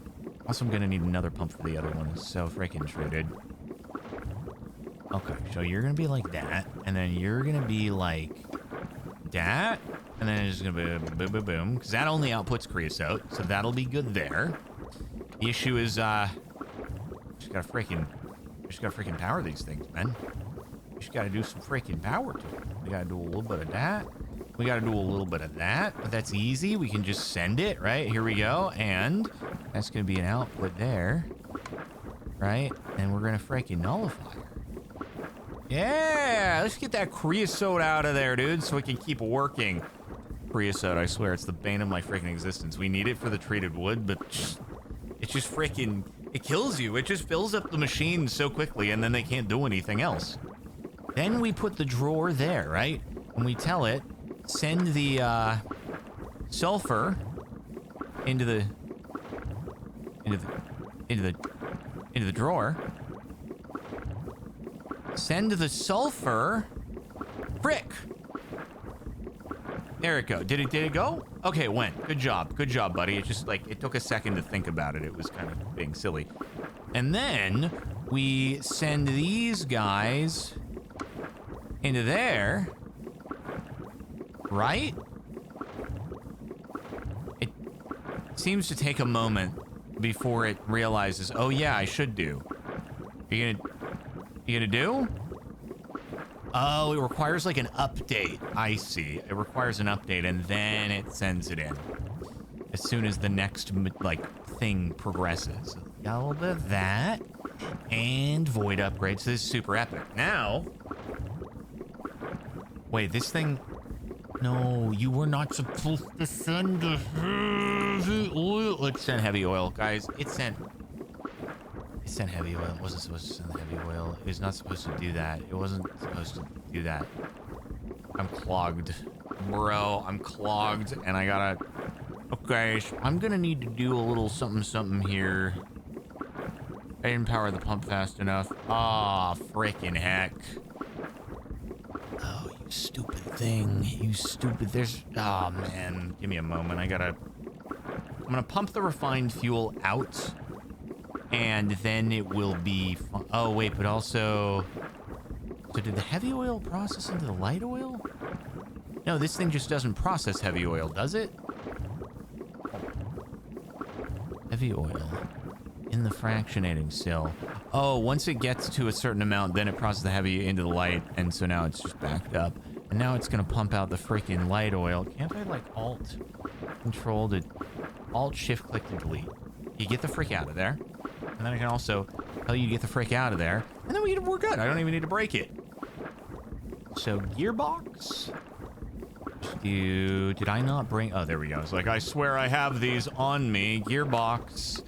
Also, I'm gonna need another pump for the other one. It's so freaking true, dude. Okay, so you're gonna be like that, and then you're gonna be like that, and then it's gonna be boom, boom, boom, because that only outputs creosote, so that'll be good there. The issue is, just gotta freaking power these things, man. We just gotta do some freaking power to it. We gotta do a little bit of that. We gotta do a little bit of that, but that's easy. We can just send it, right? Here we go, and that's gonna be an output there, right? And we're gonna freaking nullify her. Yeah, let's get that creosote out of there, dude, so we can keep working. Creosote, I swear, it's the bane of my freaking existence. We need it for the treated wood, but it's just freaking... It kills you. It just fills up the machine so quickly, and then they can't do anything else. Then we put the drawer there, right? And we tell it, send the sulfur into the drawer. Send the sulfur. Frick. There it go. Did it go? Okay, it went. Good job. Good job, buddy. It just, like, it took a second to think about it. It was kind of being silly. And then we send these guys into there. Right? It seems to take a moment before it realizes, oh yeah, I should do. You gonna do? Oh, it requires like an update. I see. It requires an update and then it sends it in. As soon as the next, like, thing progresses. Got a little bit of that. And void upgrades. So this is super epic. Now... Wait, this thing... No, you were not supposed to send the heavy oil. Let's send heavy oil, guys. It sent heavy oil. It wasn't supposed to send the heavy oil. It was not supposed to do that. It wasn't supposed to do that. I'm clogged. Bro, I'm clogged, and I gotta... Okay, so I'm gonna need to do a little something here. I didn't power the pump fast enough. Ah, freaking heck. Oh, you stupid thing. You stupid... There's... Oh, man. Give me a moment. I'm gonna pump the refined fuel out. And then it will be... Oh, wait, but also... So did the heavy oil process into the light oil? No, this thing just doesn't process heavy oil, does it? Heavy oil in the fractionating still. Oh, once it gets to a certain amount, then it processes the heavy into the light, and so now it's just backed up. And now it's gonna pump out the freaking light oil. Can't I, like, Alt-Control to... Alt-Shift-Click to delete? You get the frick out of there. And then I can also tell you to get the frick out of there. And then we're good. I don't even need to break it. So, gearbox. Did I not bring... Oh, there we go. It's like, I swear I have these on me. Gearbox.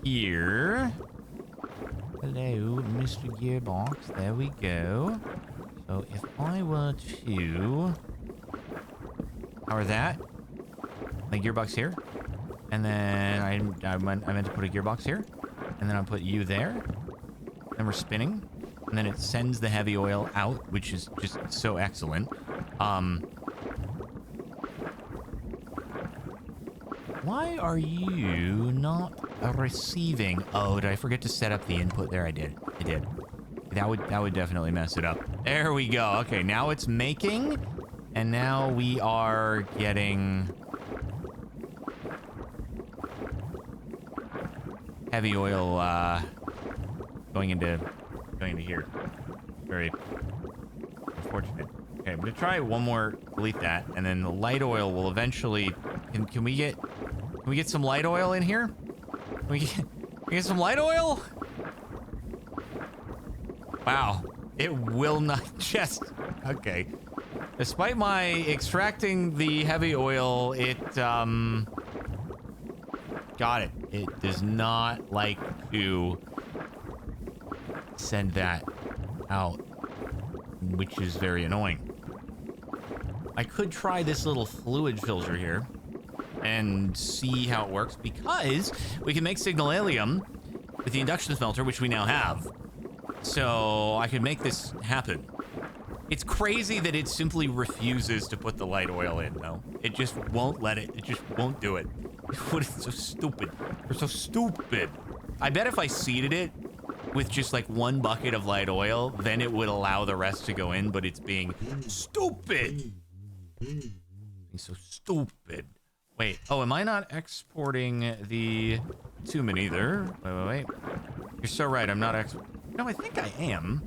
Here. Hello, Mr. Gearbox. There we go. So, if I were to... power that. My gearbox here. And then I meant to put a gearbox here. And then I'll put you there. Then we're spinning. And and then it sends the heavy oil out, which is just so excellent. Why are you not receiving? Oh, did I forget to set up the input there? I did. That would definitely mess it up. There we go. Okay, now it's making, and now we are getting heavy oil going into here. Very unfortunate. Okay, I'm gonna try one more. Delete that, and then the light oil will eventually. Can we get some light oil in here? Can we get some light oil? Wow, it will not just. Okay. Despite my extracting the heavy oil, it got it. It does not like to send that out, which is very annoying. I could try this little fluid filter here and see how it works, because we can make signalalium with the induction smelter, which we now have. So I could make this happen. It's crazy that it simply refuses to put the light oil in, though. It just won't let it. It just won't do it. What is so stupid? They're so stupid. I bet if I seeded it with just like one bucket of light oil, then it would allow the rest to go in, but it's being stupid. Being so stupid. Wait, oh, am I not exporting the bitumen either? Wait. You're so right, I'm not No, I think I am.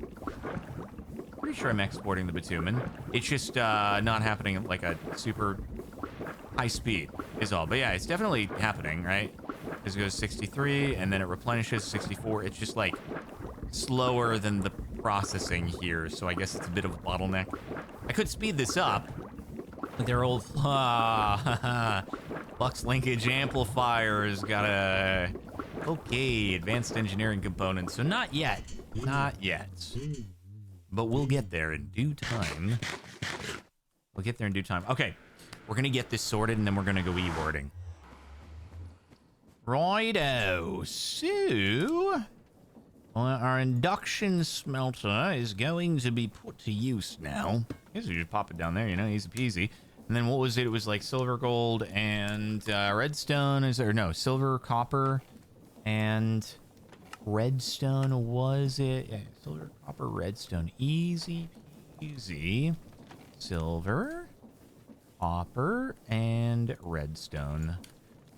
Pretty sure I'm exporting the bitumen. It's just not happening at like a super high speed is all. But yeah, it's definitely happening, right? Because it goes 63 and then it replenishes 64. It's just like slower than the processing here. So I guess it's a bit of a bottleneck. I could speed this up. Their old flux linkage amplifiers got a advanced engineering components. So not yet, but we'll get there in due time. Okay, we're gonna get this sorted and then we're gonna go e-boarding. Righto, so our induction smelter is going to be put to use now. I guess you just pop it down there, you know, easy peasy. And then what was it? It was like silver, gold, and redstone. Is there no silver, copper, and redstone? Was it? Yeah, silver, copper, redstone. Easy peasy. Silver, copper, and redstone.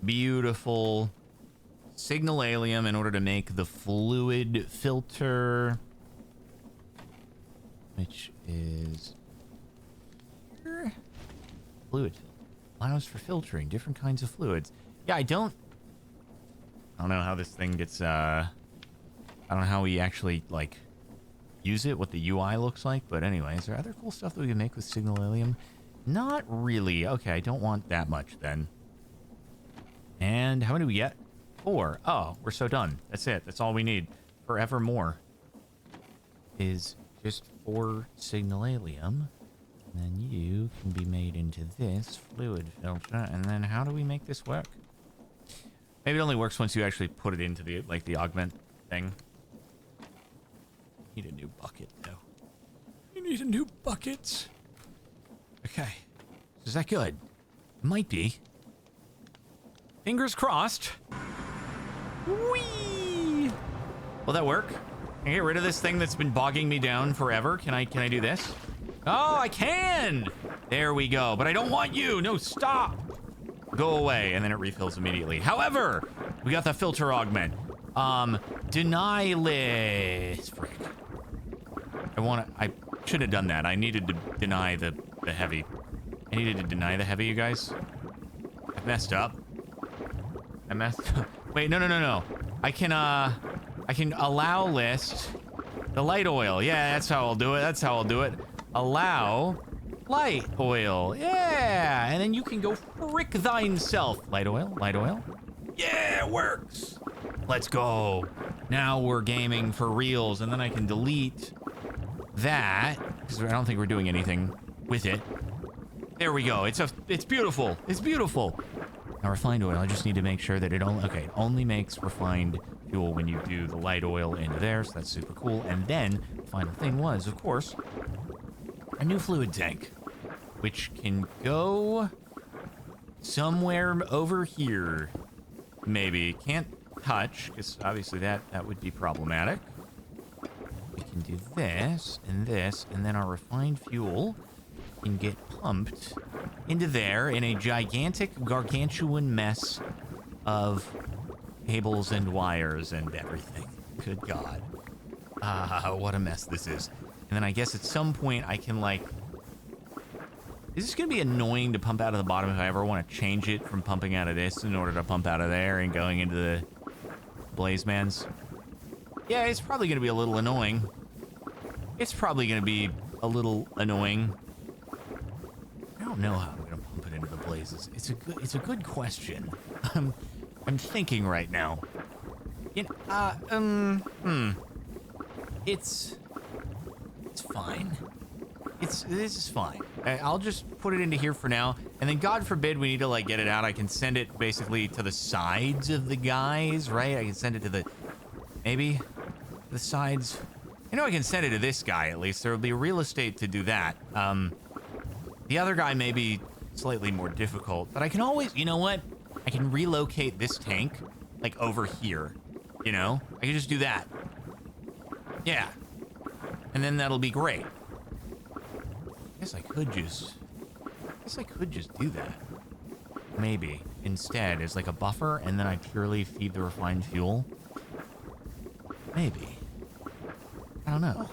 Beautiful. Signalalium in order to make the fluid filter, which is here. Fluid filter allows for filtering different kinds of fluids. Yeah, I don't know how this thing gets I don't know how we actually like use it, what the UI looks like, but anyway, is there other cool stuff that we can make with signalalium? Not really. Okay, I don't want that much then. And how many do we get? 4. Oh, we're so done. That's it. That's all we need. Forevermore is just 4 signalalium. And then you can be made into this fluid filter. And then how do we make this work? Maybe it only works once you actually put it into the, like, the augment thing. Need a new bucket, though. You need a new bucket. Okay. Is that good? Might be. Fingers crossed. Whee! Will that work? Can I get rid of this thing that's been bogging me down forever? Can I do this? Oh, I can! There we go. But I don't want you. No, stop. Go away. And then it refills immediately. However, we got the filter augment. Deny list. Frick. I should have done that. I needed to deny the heavy. I needed to deny the heavy, you guys. I messed up. Wait, no. I can allow list the light oil. Yeah, that's how I'll do it. Allow light oil. Yeah, and then you can go frick thine self. Light oil. Yeah, it works. Let's go. Now we're gaming for reals, and then I can delete that because I don't think we're doing anything with it. There we go. It's beautiful. It's beautiful. Now refined oil, I just need to make sure that it only makes refined fuel when you do the light oil into there, so that's super cool. And then final thing was, of course, a new fluid tank, which can go somewhere over here. Maybe. Can't touch, because obviously that would be problematic. We can do this, and then our refined fuel can get pumped into there in a gigantic, gargantuan mess of cables and wires and everything. Good God. What a mess this is. And then I guess at some point I can, like... Is this going to be annoying to pump out of the bottom if I ever want to change it from pumping out of this in order to pump out of there and going into the Blazemans? Yeah, it's probably going to be a little annoying. It's probably going to be a little annoying. I don't know how I'm going to pump it into the Blazes. It's a good question. I'm thinking right now. You know, It's fine. This is fine. I'll just put it into here for now, and then God forbid we need to like get it out. I can send it basically to the sides of the guys, right? I can send it to maybe the sides. I know I can send it to this guy at least. There will be real estate to do that. The other guy may be slightly more difficult, but I can always, you know what? I can relocate this tank like over here. You know, I can just do that. Yeah, and then that'll be great. I guess I could just do that. Maybe. Instead, as like a buffer, and then I purely feed the refined fuel. Maybe. I don't know.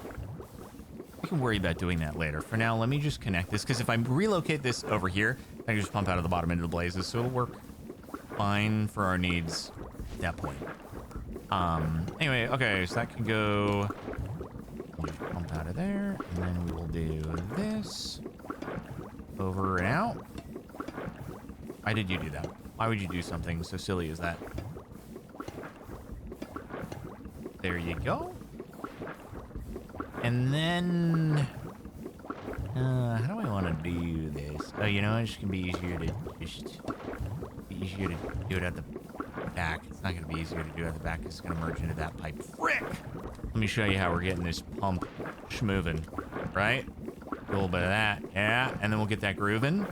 We can worry about doing that later. For now, let me just connect this, because if I relocate this over here, I can just pump out of the bottom into the Blazes, so it'll work fine for our needs at that point. Anyway, okay, so that can go... Just pump out of there, and then we will do this. Over and out. Why did you do that? Why would you do something so silly as that? There you go. And then... how do I want to do this? Oh, you know, it's going to be easier to do it at the back. It's not going to be easier to do it at the back. It's going to merge into that pipe. Frick! Let me show you how we're getting this pump schmoving, right? A little bit of that, yeah, and then we'll get that grooving.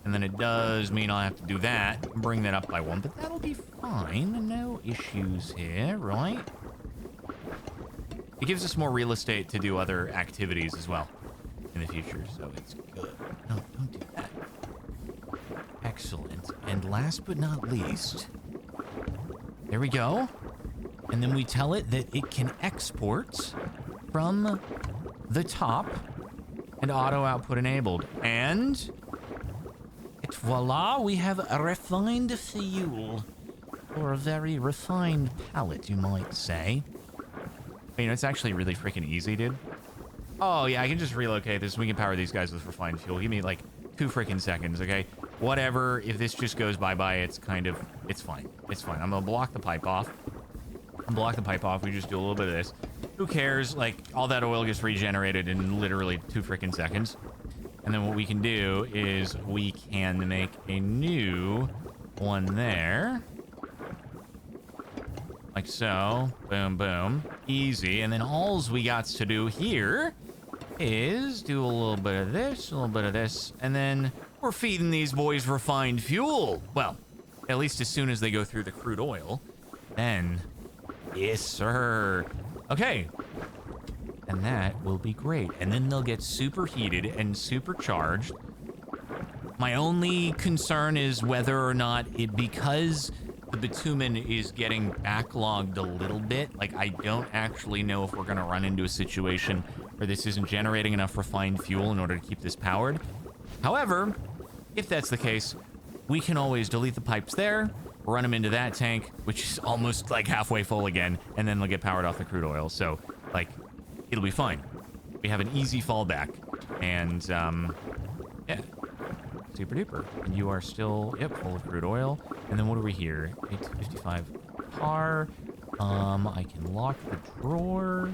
And then it does mean I'll have to do that, bring that up by one, but that'll be fine. No issues here, right? It gives us more real estate to do other activities as well in the future, so it's good. No, don't do that. Excellent. And last but not least, there we go. And then we tell it that it can export from the top and auto output enabled. And voila, we have a refined fuel, or a very refined palette, you might say. You know, it's actually really freaking easy, dude. Oh yeah, I can just relocate this. We can power these guys with refined fuel. Give me like 2 freaking seconds, okay? Whatever, if this just goes bye-bye, it's fine. It's fine. I'm gonna block the pipe off. We just do a little bit of this. Who cares? Like, all that oil gets regenerated in literally 2 freaking seconds. And then what we can do is we can make a new one there. Like so. Boom, boom. Easy. And then all we got to do here is do a little bit of this, a little bit of this, and then we're feeding these boys refined fuel. Well, at least as soon as they go through the crude oil. Then, yes, sir. Okay. And that will be great. And then they'll get superheated and supercharged. My only concern is whether or not because the bitumen is getting backlogged a little bit, like I don't actually know if we're gonna run into a situation where this isn't generating enough refined fuel in order to keep this powered. However, if that's the case, we can always delete the pipes there, run them into that tank, which is almost like halfway full again, and then they'll get powered off the crude oil. So, like, it'll be fine. We have an easy fallback. And, yeah. Super duper. And you are still, yep, full of crude oil. And then what are we here? 855 par. I can lock the drawer.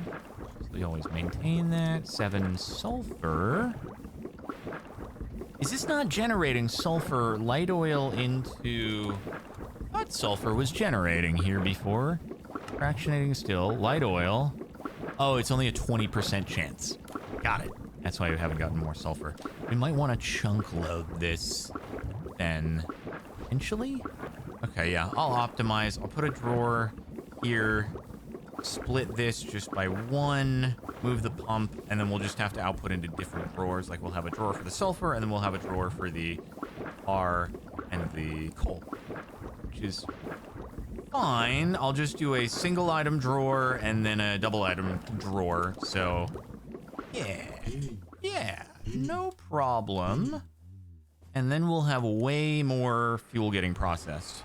So we always maintain that. 7 sulfur. Is this not generating sulfur light oil into... What sulfur was generating here before? Fractionating still. Light oil. Oh, it's only a 20% chance. Got it. That's why we haven't gotten more sulfur. We might want to chunk load this then. Potentially? Okay, yeah. I'll optimize. I'll put a drawer here. Split this just by 1. Move the pump. And then we'll just have to output into different drawers. Like we'll have a drawer for the sulfur. And then we'll have a drawer for the R and the coal. Which is fine. I'll just do a single item drawer and then a double item drawer. So, yeah, no problem. And then we'll have way more fuel getting processed.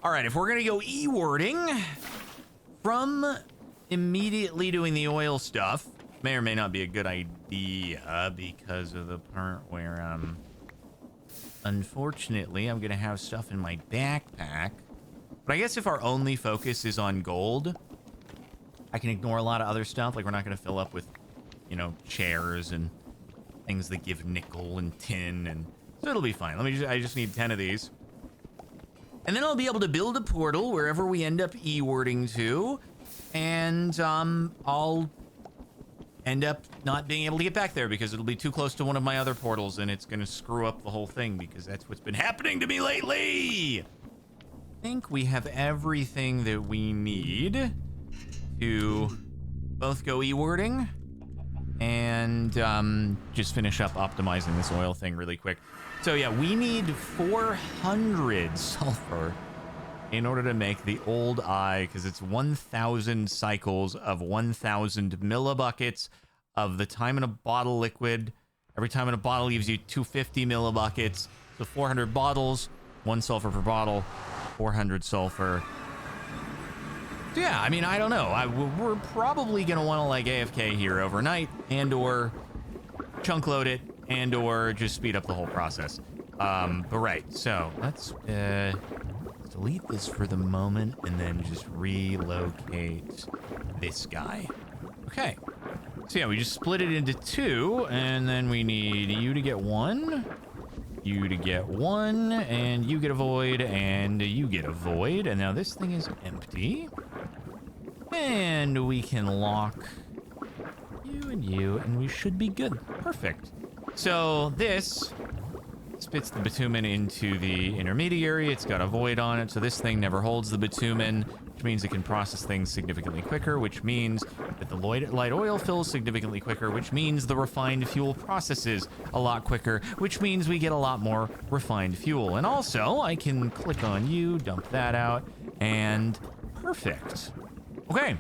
All right, if we're gonna go E-wording from immediately doing the oil stuff, may or may not be a good idea because of the part where, unfortunately, I'm gonna have stuff in my backpack. But I guess if our only focus is on gold, I can ignore a lot of other stuff. Like we're not gonna fill up with, you know, chairs and things that give nickel and tin, and so it'll be fine. I just need 10 of these. And then I'll be able to build a portal wherever we end up E-wording to, and I'll end up not being able to get back there because it'll be too close to one of my other portals and it's gonna screw up the whole thing because that's what's been happening to me lately. I think we have everything that we need to both go E-wording and just finish up optimizing this oil thing really quick. So yeah, we need 400 sulfur in order to make the old eye, because it's 1,000 cycles of 1,000 millibuckets of the time in a bottle liquid. Every time in a bottle gives you 250 millibuckets. So 400 bottles, 1 sulfur per bottle, 400 sulfur. So yeah, I mean, I don't know. We're probably going to want to like AFK here overnight and or chunk load it and or just speed up the whole process. But right, so let's delete this for the moment and then just relocate this guy. Okay. So yeah, we just split it into 2 and then we need you to get 1, you to get 1, and you get a void, and you get a void. And now this thing is empty. And we can lock you, and we should be good. Perfect. So this spits the bitumen into the intermediary. It's got a void on it, so this thing never holds the bitumen, which means it can process things significantly quicker, which means that the light oil fills significantly quicker, which means the refined fuel processes a lot quicker, which means we get a lot more refined fuel. And also, I can click on you, dump that out, and perfect. Okay.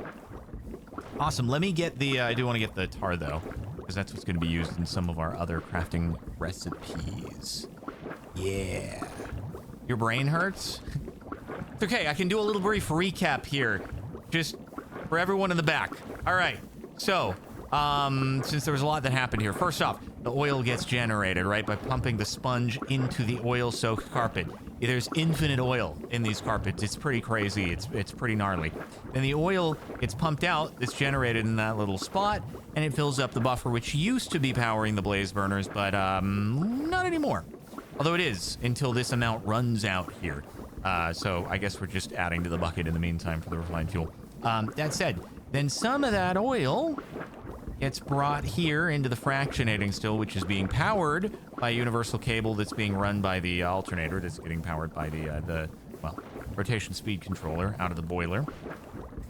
Awesome. Let me get the, I do want to get the tar though, because that's what's going to be used in some of our other crafting recipes. Yeah. Your brain hurts? It's okay. I can do a little brief recap here, just for everyone in the back. All right. So, since there was a lot that happened here. First off, the oil gets generated, right, by pumping the sponge into the oil-soaked carpet. There's infinite oil in these carpets. It's pretty crazy. It's pretty gnarly. Then the oil gets pumped out. It's generated in that little spot, and it fills up the buffer, which used to be powering the blaze burners, but not anymore. Although it is until this amount runs out here. So I guess we're just adding to the bucket in the meantime for the refined fuel. That said, then some of that oil gets brought here into the fractionating still, which is being powered by a universal cable that's being run by the alternator that's getting powered by the rotation speed controller out of the boiler.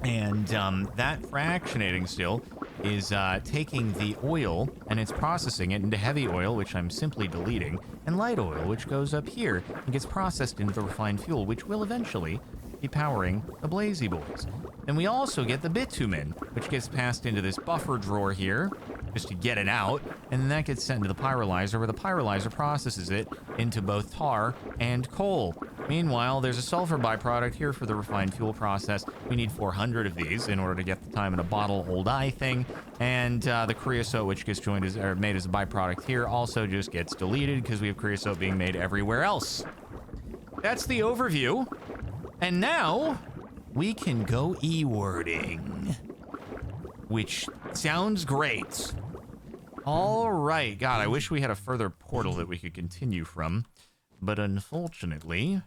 And that fractionating still is taking the oil and it's processing it into heavy oil, which I'm simply deleting, and light oil, which goes up here and gets processed into the refined fuel, which will eventually be powering the Blazy Boys. Then we also get the bitumen, which gets passed into this buffer drawer here, just to get it out, and then that gets sent to the pyrolyzer, where the pyrolyzer processes it into both tar and coal. Meanwhile, there's a sulfur byproduct here for the refined fuel process. We need 400 of these in order to get the time in a bottle old eye thing, and the creosote, which gets joined as, or made as a byproduct here, also just gets deleted because we have creosote being made everywhere else. That's the overview. And now we can go E-wording, which sounds great. All right. God, I wish we had a further portal that we could continue from, but unfortunately,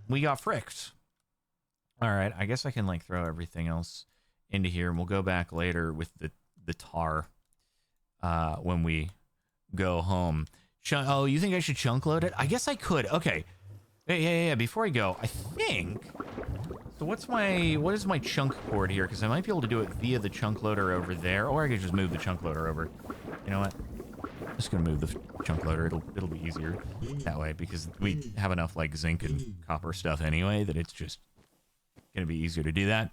we got fricked. All right. I guess I can like throw everything else into here, and we'll go back later with the tar when we go home. Oh, you think I should chunk load it? I guess I could. Okay. Yeah. Before I go, I think. So what is my chunk cord here? Because I might be able to do it via the chunk loader over there, or I could just move the chunk loader over. You know what? I'm just gonna move the chunk loader. It'll be easier that way because we have enough like zinc and copper stuff anyway that it's just gonna be easier to do that.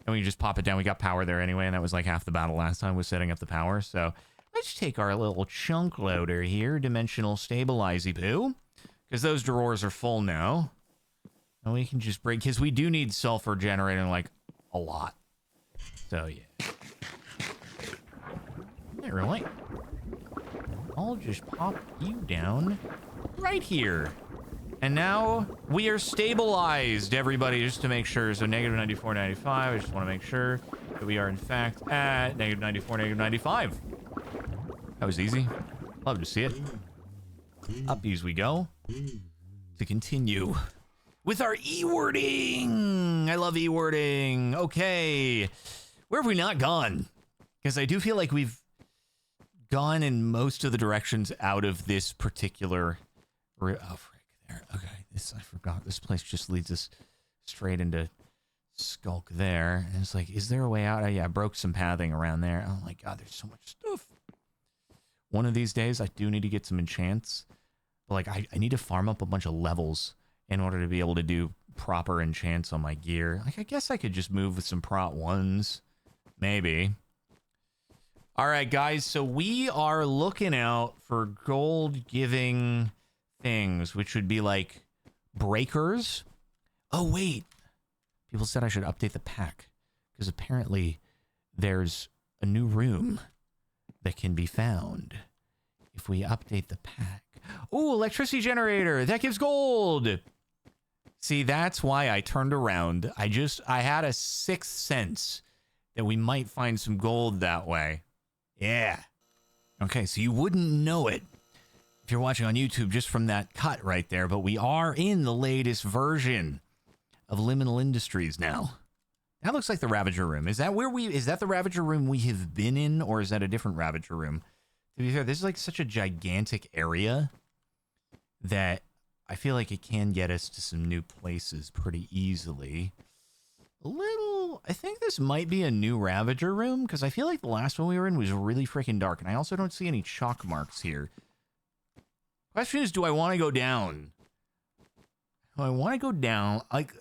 And we just pop it down. We got power there anyway, and that was like half the battle last time was setting up the power. So let's take our little chunk loader here, dimensional stabilizey poo, because those drawers are full now. And we can just break, because we do need sulfur generating like a lot. So yeah. There, really. I'll just pop you down right here. And now we are stabilized, everybody, just to make sure. So negative 94, 95. I just want to make sure that we are in fact at negative 94, negative 95. That was easy. Love to see it. Up as we go to continue with our e-wording. I love e-wording. Okay. Where have we not gone? Because I do feel like we've gone in most of the directions out of this particular... Oh, frick. There. Okay. I forgot. This place just leads us straight into Skulk there. And it's like, is there a way out? Oh, yeah, I broke some pathing around there. Oh my god, there's so much stuff. One of these days, I do need to get some enchants. But like, I need to farm up a bunch of levels in order to be able to do proper enchants on my gear. Like, I guess I could just move with some prot 1s. Maybe. All right, guys. So we are looking out for gold-giving things, which would be like breakers. Oh, wait. People said I should update the pack because apparently there's a new room that can be found if we update the pack. Oh, electricity generator. That gives gold. See, that's why I turned around. I had a sixth sense that we might find some gold that way. Yeah. Okay, so you wouldn't know it if you're watching on YouTube just from that cut right there, but we are in the latest version of Liminal Industries now. That looks like the Ravager room. Is that the Ravager room we have been in, or is that a different Ravager room? To be fair, this is like such a gigantic area that I feel like it can get us to some new places pretty easily. I think this might be a new Ravager room, because I feel like the last one we were in was really freaking dark, and I also don't see any chalk marks here. Question is, do I want to go down? Do I want to go down? Like,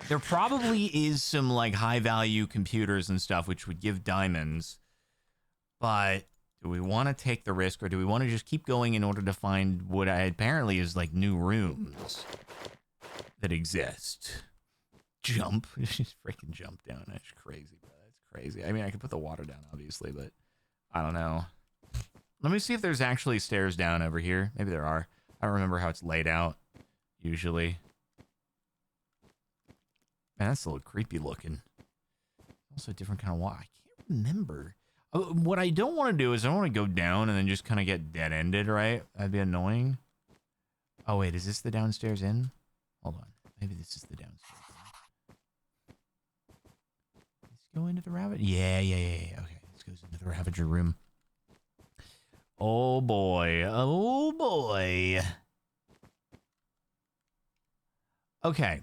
there probably is some, like, high-value computers and stuff which would give diamonds, but do we want to take the risk, or do we want to just keep going in order to find what apparently is, like, new rooms that exist? Jump. Just freaking jump down. That's crazy, bro. That's crazy. I mean, I could put the water down, obviously, but I don't know. Let me see if there's actually stairs down over here. Maybe there are. I don't remember how it's laid out, usually. Man, that's a little creepy looking. Also a different kind of wall. I can't remember. What I don't want to do is I don't want to go down and then just kind of get dead-ended, right? That'd be annoying. Oh, wait. Is this the downstairs inn? Hold on. Maybe this is the downstairs inn. Let's go into the Ravager. Yeah. Okay, this goes into the Ravager room. Oh, boy. Oh, boy. Okay.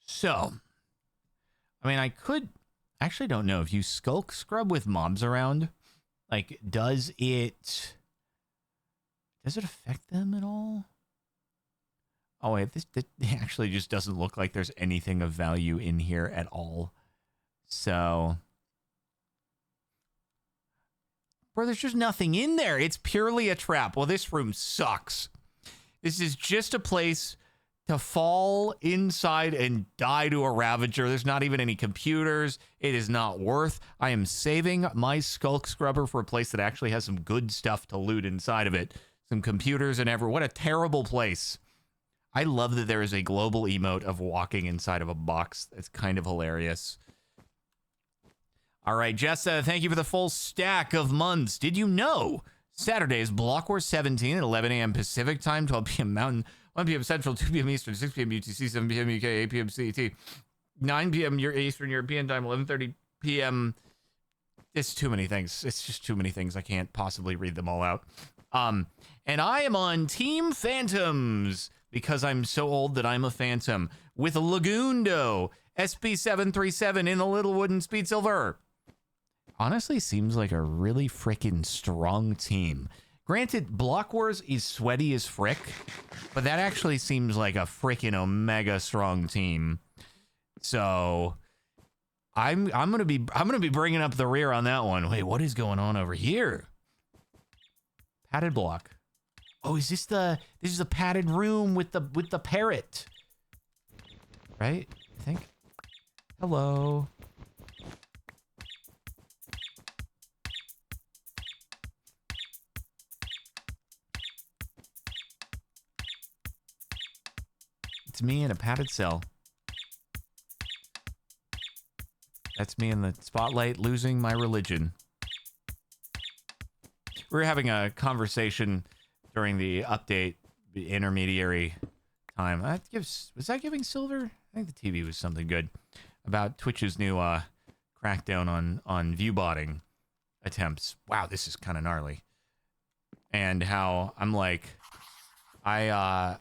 So, I mean, I could... Actually, don't know. If you skulk scrub with mobs around, like, does it affect them at all? Oh, wait, this actually just doesn't look like there's anything of value in here at all. So, bro, there's just nothing in there. It's purely a trap. Well, this room sucks. This is just a place to fall inside and die to a Ravager. There's not even any computers. It is not worth. I am saving my skulk scrubber for a place that actually has some good stuff to loot inside of it. Some computers and what a terrible place. I love that there is a global emote of walking inside of a box. It's kind of hilarious. All right, Jessa, thank you for the full stack of months. Did you know Saturday is Block Wars 17 at 11 a.m. Pacific time, 12 p.m. Mountain, 1 p.m. Central, 2 p.m. Eastern, 6 p.m. UTC, 7 p.m. UK, 8 p.m. CET. 9 p.m. Eastern European time, 11:30 p.m. It's too many things. It's just too many things. I can't possibly read them all out. And I am on Team Phantoms because I'm so old that I'm a phantom with Lagundo, SP737 in the little wooden speed silver. Honestly, seems like a really freaking strong team. Granted, Block Wars is sweaty as frick, but that actually seems like a freaking omega strong team. So I'm gonna be bringing up the rear on that one. Wait, what is going on over here? Padded block. Oh, is this this is a padded room with the parrot, right? I think. Hello. It's me in a padded cell. That's me in the spotlight losing my religion. We were having a conversation during the update, the intermediary time. Was that giving silver? I think the TV was something good. About Twitch's new crackdown on view botting attempts. Wow, this is kind of gnarly. And how I'm like, I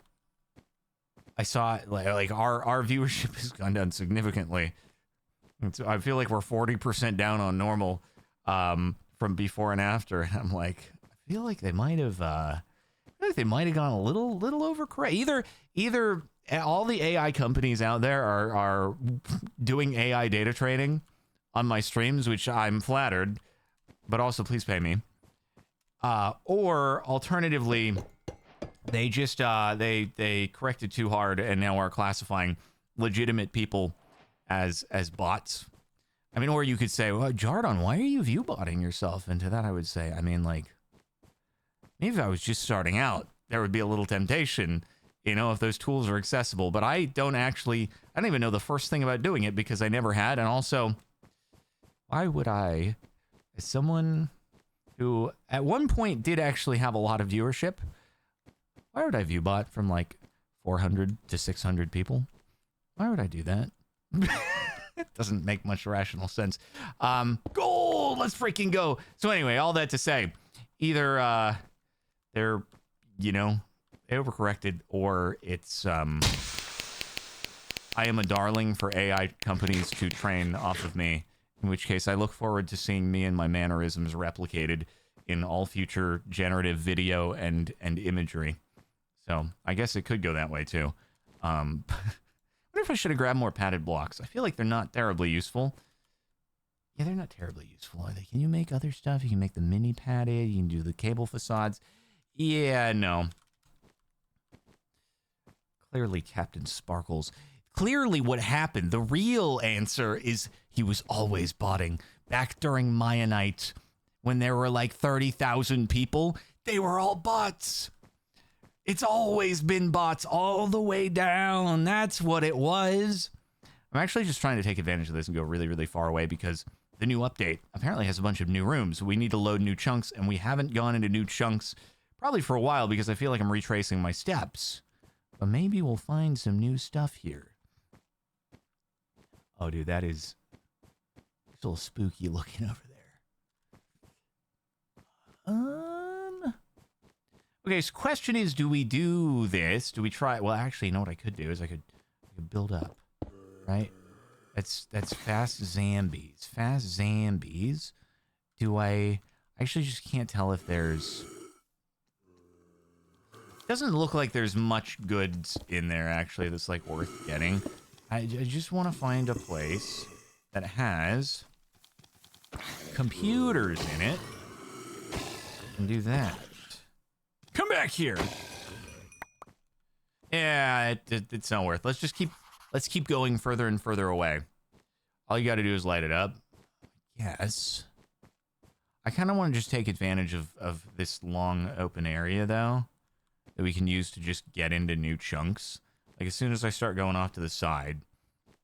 saw like our viewership has gone down significantly. I feel like we're 40% down on normal from before and after. And I'm like, I feel like they might have gone a little overcorrect. Either all the AI companies out there are doing AI data training on my streams, which I'm flattered, but also please pay me. Or alternatively, they just they corrected too hard and now are classifying legitimate people as bots. I mean, or you could say, well, Jardon, why are you view botting yourself? And to that I would say, I mean, like, maybe if I was just starting out, there would be a little temptation, you know, if those tools are accessible. But I don't even know the first thing about doing it because I never had. And also, why would I, as someone who at one point did actually have a lot of viewership, why would I view bot from like 400 to 600 people? Why would I do that? It doesn't make much rational sense. Gold! Let's freaking go. So anyway, all that to say, either they're, you know, they overcorrected, or it's I am a darling for AI companies to train off of me, in which case I look forward to seeing me and my mannerisms replicated in all future generative video and imagery. So I guess it could go that way too. I wonder if I should have grabbed more padded blocks. I feel like they're not terribly useful. Yeah, they're not terribly useful, are they? Can you make other stuff? You can make the mini padded. You can do the cable facades. Yeah, no. Clearly, Captain Sparkles. Clearly what happened, the real answer is he was always botting. Back during Maya Night, when there were like 30,000 people, they were all bots. It's always been bots all the way down. That's what it was. I'm actually just trying to take advantage of this and go really, really far away because the new update apparently has a bunch of new rooms. We need to load new chunks, and we haven't gone into new chunks probably for a while because I feel like I'm retracing my steps. But maybe we'll find some new stuff here. Oh, dude, that is a little spooky looking over there. Okay, so question is, do we do this? Do we try? Well, actually, you know what I could do is I could build up, right? That's fast zombies. Fast zombies. Do I actually just can't tell if there's... Doesn't look like there's much goods in there, actually, that's, like, worth getting. I just want to find a place that has computers in it and do that. Come back here. Yeah, it's not worth. Let's keep going further and further away. All you got to do is light it up. Yes. I kind of want to just take advantage of this long open area, though, that we can use to just get into new chunks. Like, as soon as I start going off to the side,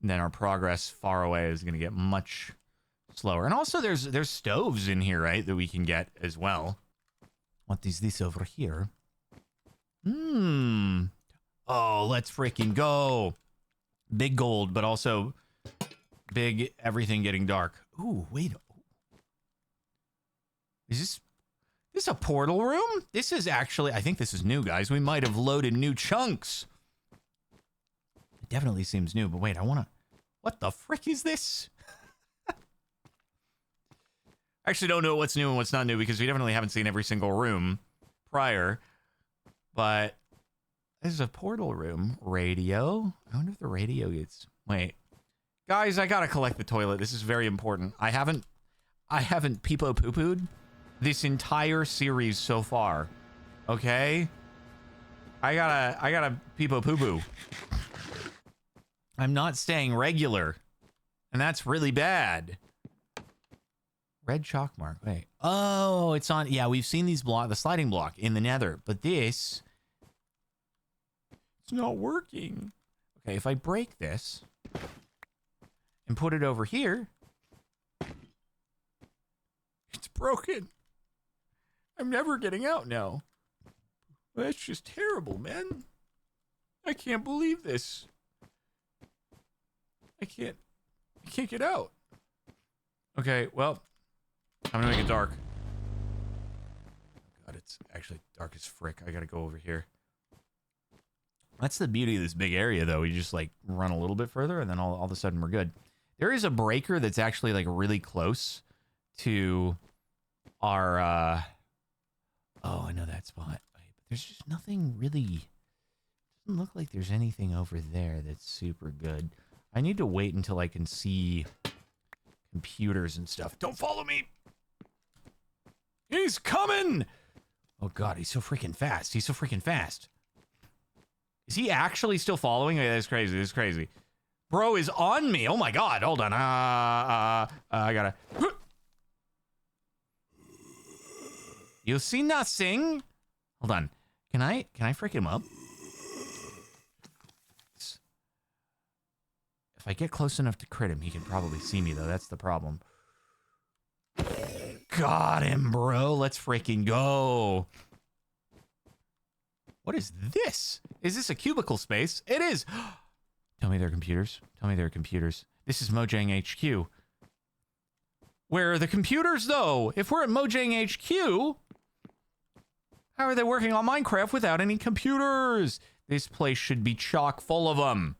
then our progress far away is going to get much slower. And also, there's stoves in here, right, that we can get as well. What is this over here? Oh, let's freaking go. Big gold, but also big everything getting dark. Ooh, wait. Is this a portal room? This is actually, I think this is new, guys. We might have loaded new chunks. It definitely seems new, but wait, what the frick is this? I actually don't know what's new and what's not new because we definitely haven't seen every single room prior. But this is a portal room. Radio. I wonder if the radio gets... Wait. Guys, I gotta collect the toilet. This is very important. I haven't peepo poo-pooed this entire series so far. Okay? I gotta peepo poo-poo. I'm not staying regular. And that's really bad. Red chalk mark. Wait. Oh, it's on. Yeah, we've seen these the sliding block in the nether. But this... It's not working. Okay, if I break this and put it over here, it's broken. I'm never getting out now. That's just terrible, man. I can't believe this. I can't get out. Okay, well, I'm gonna make it dark. God, it's actually dark as frick. I gotta go over here. That's the beauty of this big area, though. You just, like, run a little bit further, and then all of a sudden we're good. There is a breaker that's actually, like, really close to our, Oh, I know that spot. Wait, but there's just nothing really... Doesn't look like there's anything over there that's super good. I need to wait until I can see computers and stuff. Don't follow me! He's coming! Oh, God, he's so freaking fast. He's so freaking fast. Is he actually still following me? That's crazy. This is crazy. Bro is on me. Oh, my God. Hold on. I gotta... You see nothing? Hold on. Can I freak him up? If I get close enough to crit him, he can probably see me, though. That's the problem. Got him, bro. Let's freaking go. What is this? Is this a cubicle space? It is. Tell me they're computers. Tell me they're computers. This is Mojang HQ. Where are the computers, though? If we're at Mojang HQ, how are they working on Minecraft without any computers? This place should be chock full of them.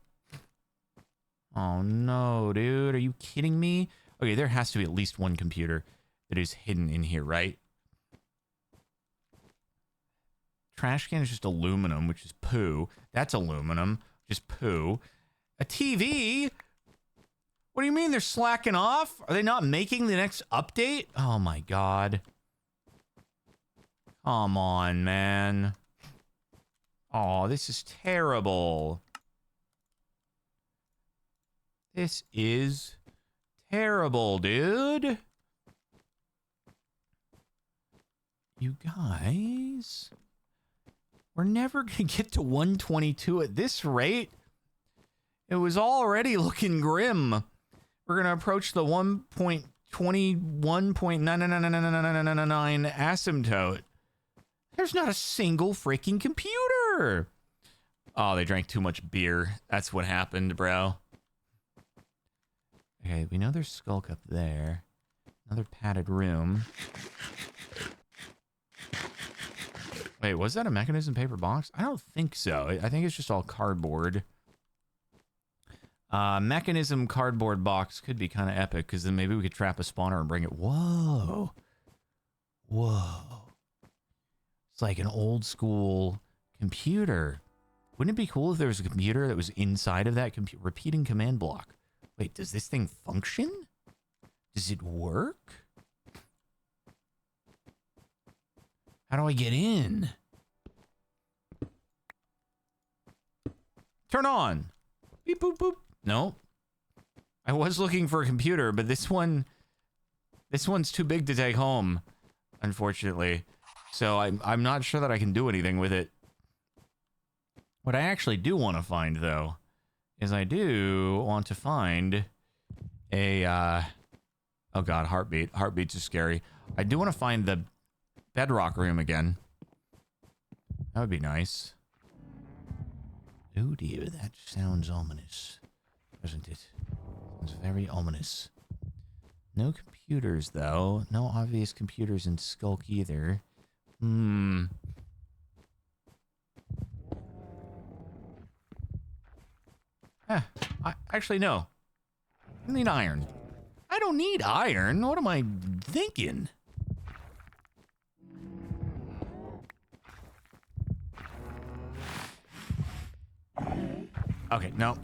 Oh, no, dude. Are you kidding me? Okay, there has to be at least one computer that is hidden in here, right? Trash can is just aluminum, which is poo. That's aluminum, just poo. A TV? What do you mean they're slacking off? Are they not making the next update? Oh, my God. Come on, man. Oh, this is terrible. This is terrible, dude. You guys, we're never going to get to 122 at this rate. It was already looking grim. We're going to approach the 1.21.9999999 asymptote. There's not a single freaking computer. Oh, they drank too much beer. That's what happened, bro. Okay, we know there's Skulk up there. Another padded room. Wait, was that a mechanism paper box? I don't think so. I think it's just all cardboard. Mechanism cardboard box could be kind of epic, because then maybe we could trap a spawner and bring it. Whoa. Whoa. It's like an old school computer. Wouldn't it be cool if there was a computer that was inside of that repeating command block? Wait, does this thing function? Does it work? How do I get in? Turn on. Beep, boop, boop. No. I was looking for a computer, but this one's too big to take home, unfortunately. So I'm not sure that I can do anything with it. What I actually do want to find, though, is I do want to find a, oh God, heartbeat. Heartbeats are scary. I do want to find the bedrock room again. That would be nice. Oh dear, that sounds ominous, doesn't it? It's very ominous. No computers, though. No obvious computers in Skulk either. Actually, no. I need iron. I don't need iron. What am I thinking? Okay, no.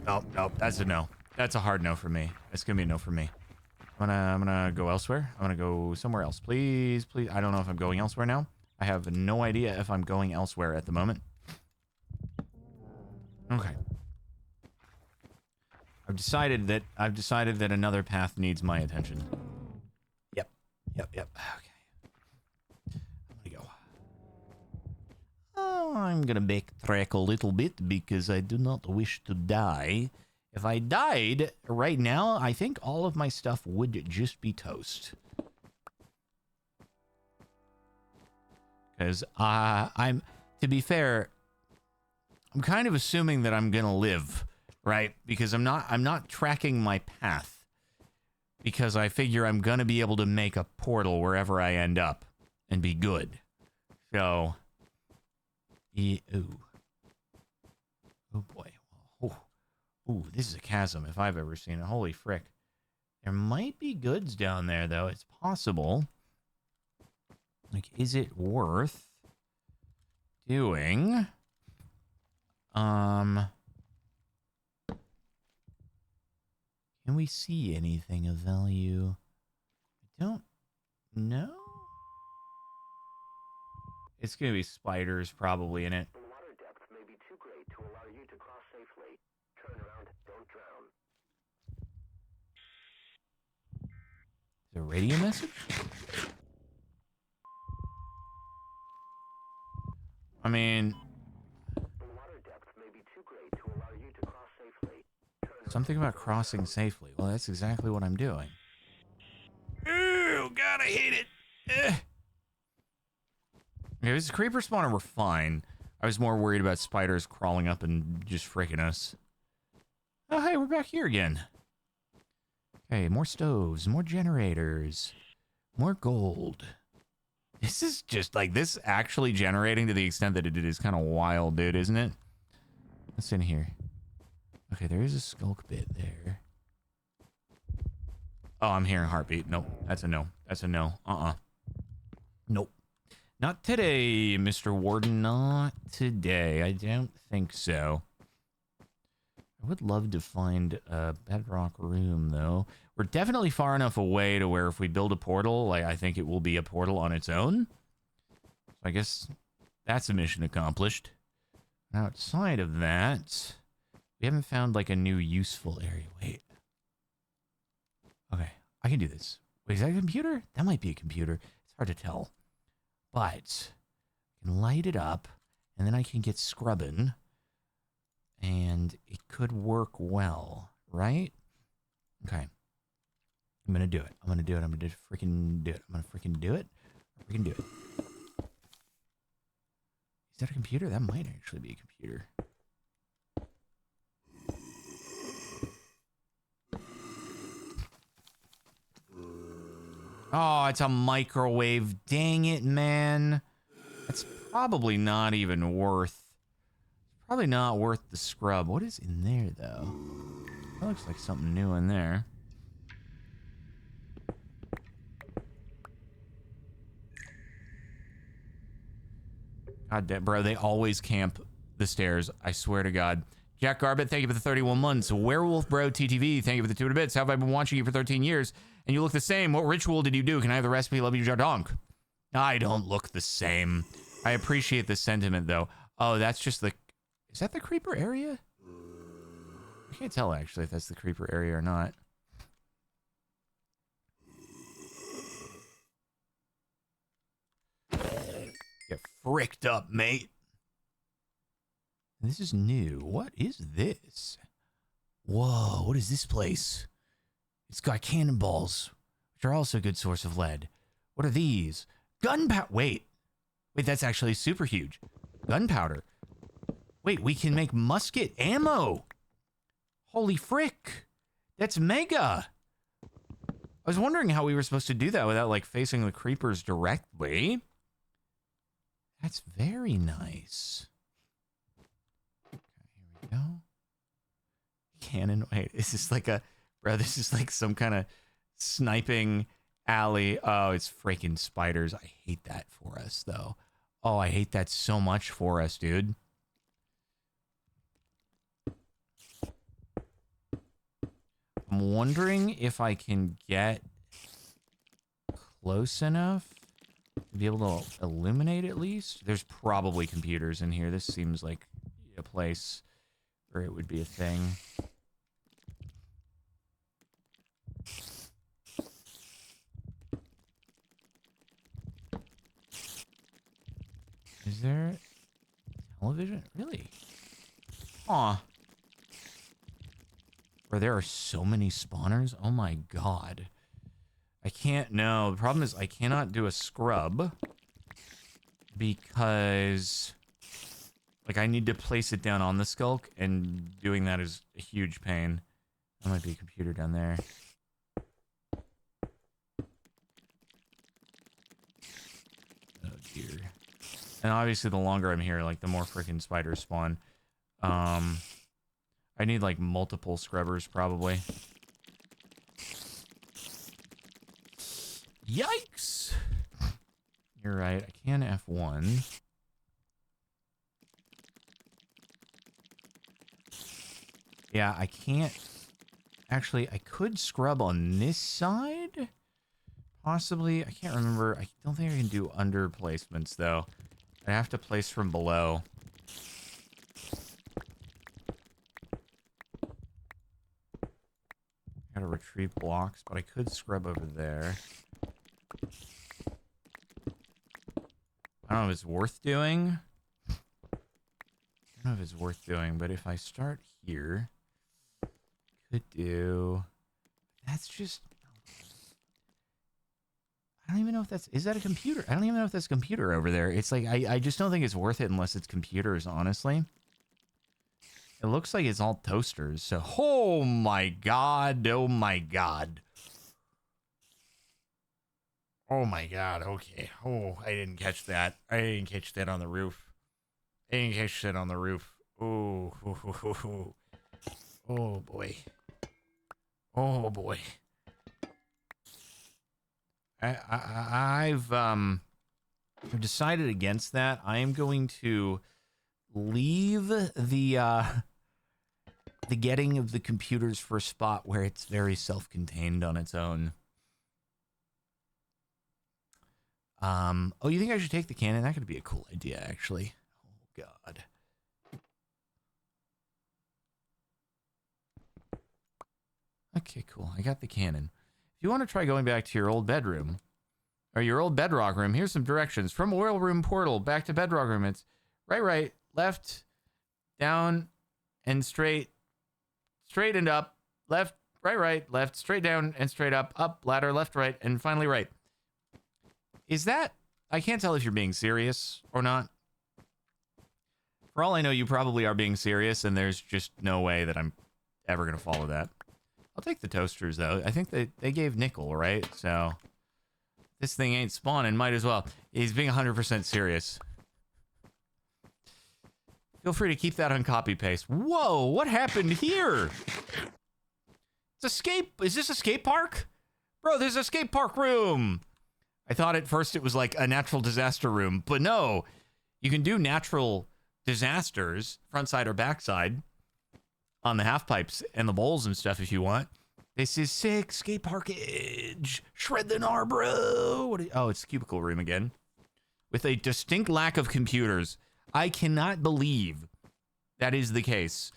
That's a no. That's a hard no for me. That's gonna be a no for me. I'm gonna go elsewhere. I'm gonna go somewhere else. Please. I don't know if I'm going elsewhere now. I have no idea if I'm going elsewhere at the moment. Okay. I've decided that another path needs my attention. Yep. Okay. I'm gonna go. Oh, I'm gonna backtrack a little bit because I do not wish to die. If I died right now, I think all of my stuff would just be toast. Because to be fair, I'm kind of assuming that I'm gonna live, right? Because I'm not tracking my path. Because I figure I'm gonna be able to make a portal wherever I end up and be good. So, yeah, ooh. Oh boy. Ooh, this is a chasm if I've ever seen it. Holy frick. There might be goods down there, though. It's possible. Like, is it worth doing? Can we see anything of value? I don't know. It's gonna be spiders probably in it. The water depth may be too great to allow you to cross safely. Turn around, don't drown. Is it a radio message? I mean, The water depth may be too great to allow you to cross safely. Something about crossing safely. Well, that's exactly what I'm doing. Ooh, God, I hate it. Okay, if it's a creeper spawner, we're fine. I was more worried about spiders crawling up and just freaking us. Oh, hey, we're back here again. Okay, more stoves, more generators, more gold. This is just like this actually generating to the extent that it is kind of wild, dude, isn't it? What's in here? Okay, there is a skulk bit there. Oh, I'm hearing a heartbeat. Nope, that's a no. That's a no. Nope. Not today, Mr. Warden. Not today. I don't think so. I would love to find a bedrock room, though. We're definitely far enough away to where if we build a portal, like I think it will be a portal on its own. So I guess that's a mission accomplished. Outside of that, we haven't found like a new useful area. Wait. Okay, I can do this. Wait, is that a computer? That might be a computer. It's hard to tell. But I can light it up, and then I can get scrubbing, and it could work well, right? Okay. I'm gonna do it. I'm gonna freaking do it. I'm gonna freaking do it. Freaking do it. Is that a computer? That might actually be a computer. Oh, it's a microwave. Dang it, man. That's probably not even worth... Probably not worth the scrub. What is in there, though? That looks like something new in there. God damn, bro, they always camp the stairs. I swear to God. Jack Garbett, thank you for the 31 months. Werewolf Bro TTV, thank you for the 200 bits. How have I been watching you for 13 years? And you look the same. What ritual did you do? Can I have the recipe? Love you, Jardonk. I don't look the same. I appreciate the sentiment, though. Oh, that's just the... Is that the creeper area? I can't tell, actually, if that's the creeper area or not. Get fricked up, mate. This is new. What is this? Whoa, what is this place? It's got cannonballs, which are also a good source of lead. What are these? Gunpowder. Wait, that's actually super huge. Gunpowder. Wait, we can make musket ammo. Holy frick. That's mega. I was wondering how we were supposed to do that without, like, facing the creepers directly. That's very nice. Okay, here we go. Cannon. Wait, is this like a... Bro, this is like some kind of sniping alley. Oh, it's freaking spiders. I hate that for us, though. Oh, I hate that so much for us, dude. I'm wondering if I can get close enough to be able to illuminate at least. There's probably computers in here. This seems like a place where it would be a thing. Is there television? Really? Aw. Where there are so many spawners? Oh my god. I can't, no. The problem is I cannot do a scrub because, like, I need to place it down on the skulk, and doing that is a huge pain. There might be a computer down there. Oh dear. And obviously the longer I'm here, like, the more freaking spiders spawn. I need, like, multiple scrubbers, probably. Yikes! You're right, I can F1. Yeah, I can't... Actually, I could scrub on this side? Possibly. I can't remember. I don't think I can do under placements, though. I have to place from below. Gotta retrieve blocks, but I could scrub over there. I don't know if it's worth doing. I don't know if it's worth doing, but if I start here, could do... That's just... I don't even know if that's... Is that a computer? I don't even know if that's a computer over there. It's like, I just don't think it's worth it unless it's computers, honestly. It looks like it's all toasters, so... Oh my god, oh my god. Oh my god, okay. Oh, I didn't catch that. I didn't catch that on the roof. I didn't catch that on the roof. Oh, oh boy. Oh boy. I've decided against that. I am going to leave the getting of the computers for a spot where it's very self-contained on its own. Oh, you think I should take the cannon? That could be a cool idea, actually. Oh, God. Okay, cool. I got the cannon. If you want to try going back to your old bedroom, or your old bedrock room, here's some directions. From oil room portal back to bedrock room, it's right, left, down, and straight and up, left, right, left, straight down, and straight up, ladder, left, right, and finally right. Is that... I can't tell if you're being serious or not. For all I know, you probably are being serious, and there's just no way that I'm ever going to follow that. I'll take the toasters, though. I think they gave nickel, right? So, this thing ain't spawning, might as well. He's being 100% serious. Feel free to keep that on copy-paste. Whoa, what happened here? It's escape... Is this a skate park? Bro, there's a skate park room! I thought at first it was like a natural disaster room, but no. You can do natural disasters, front side or back side, on the half pipes and the bowls and stuff if you want. This is sick. Skate parkage. Shred the gnar, bro. Oh, it's the cubicle room again. With a distinct lack of computers. I cannot believe that is the case.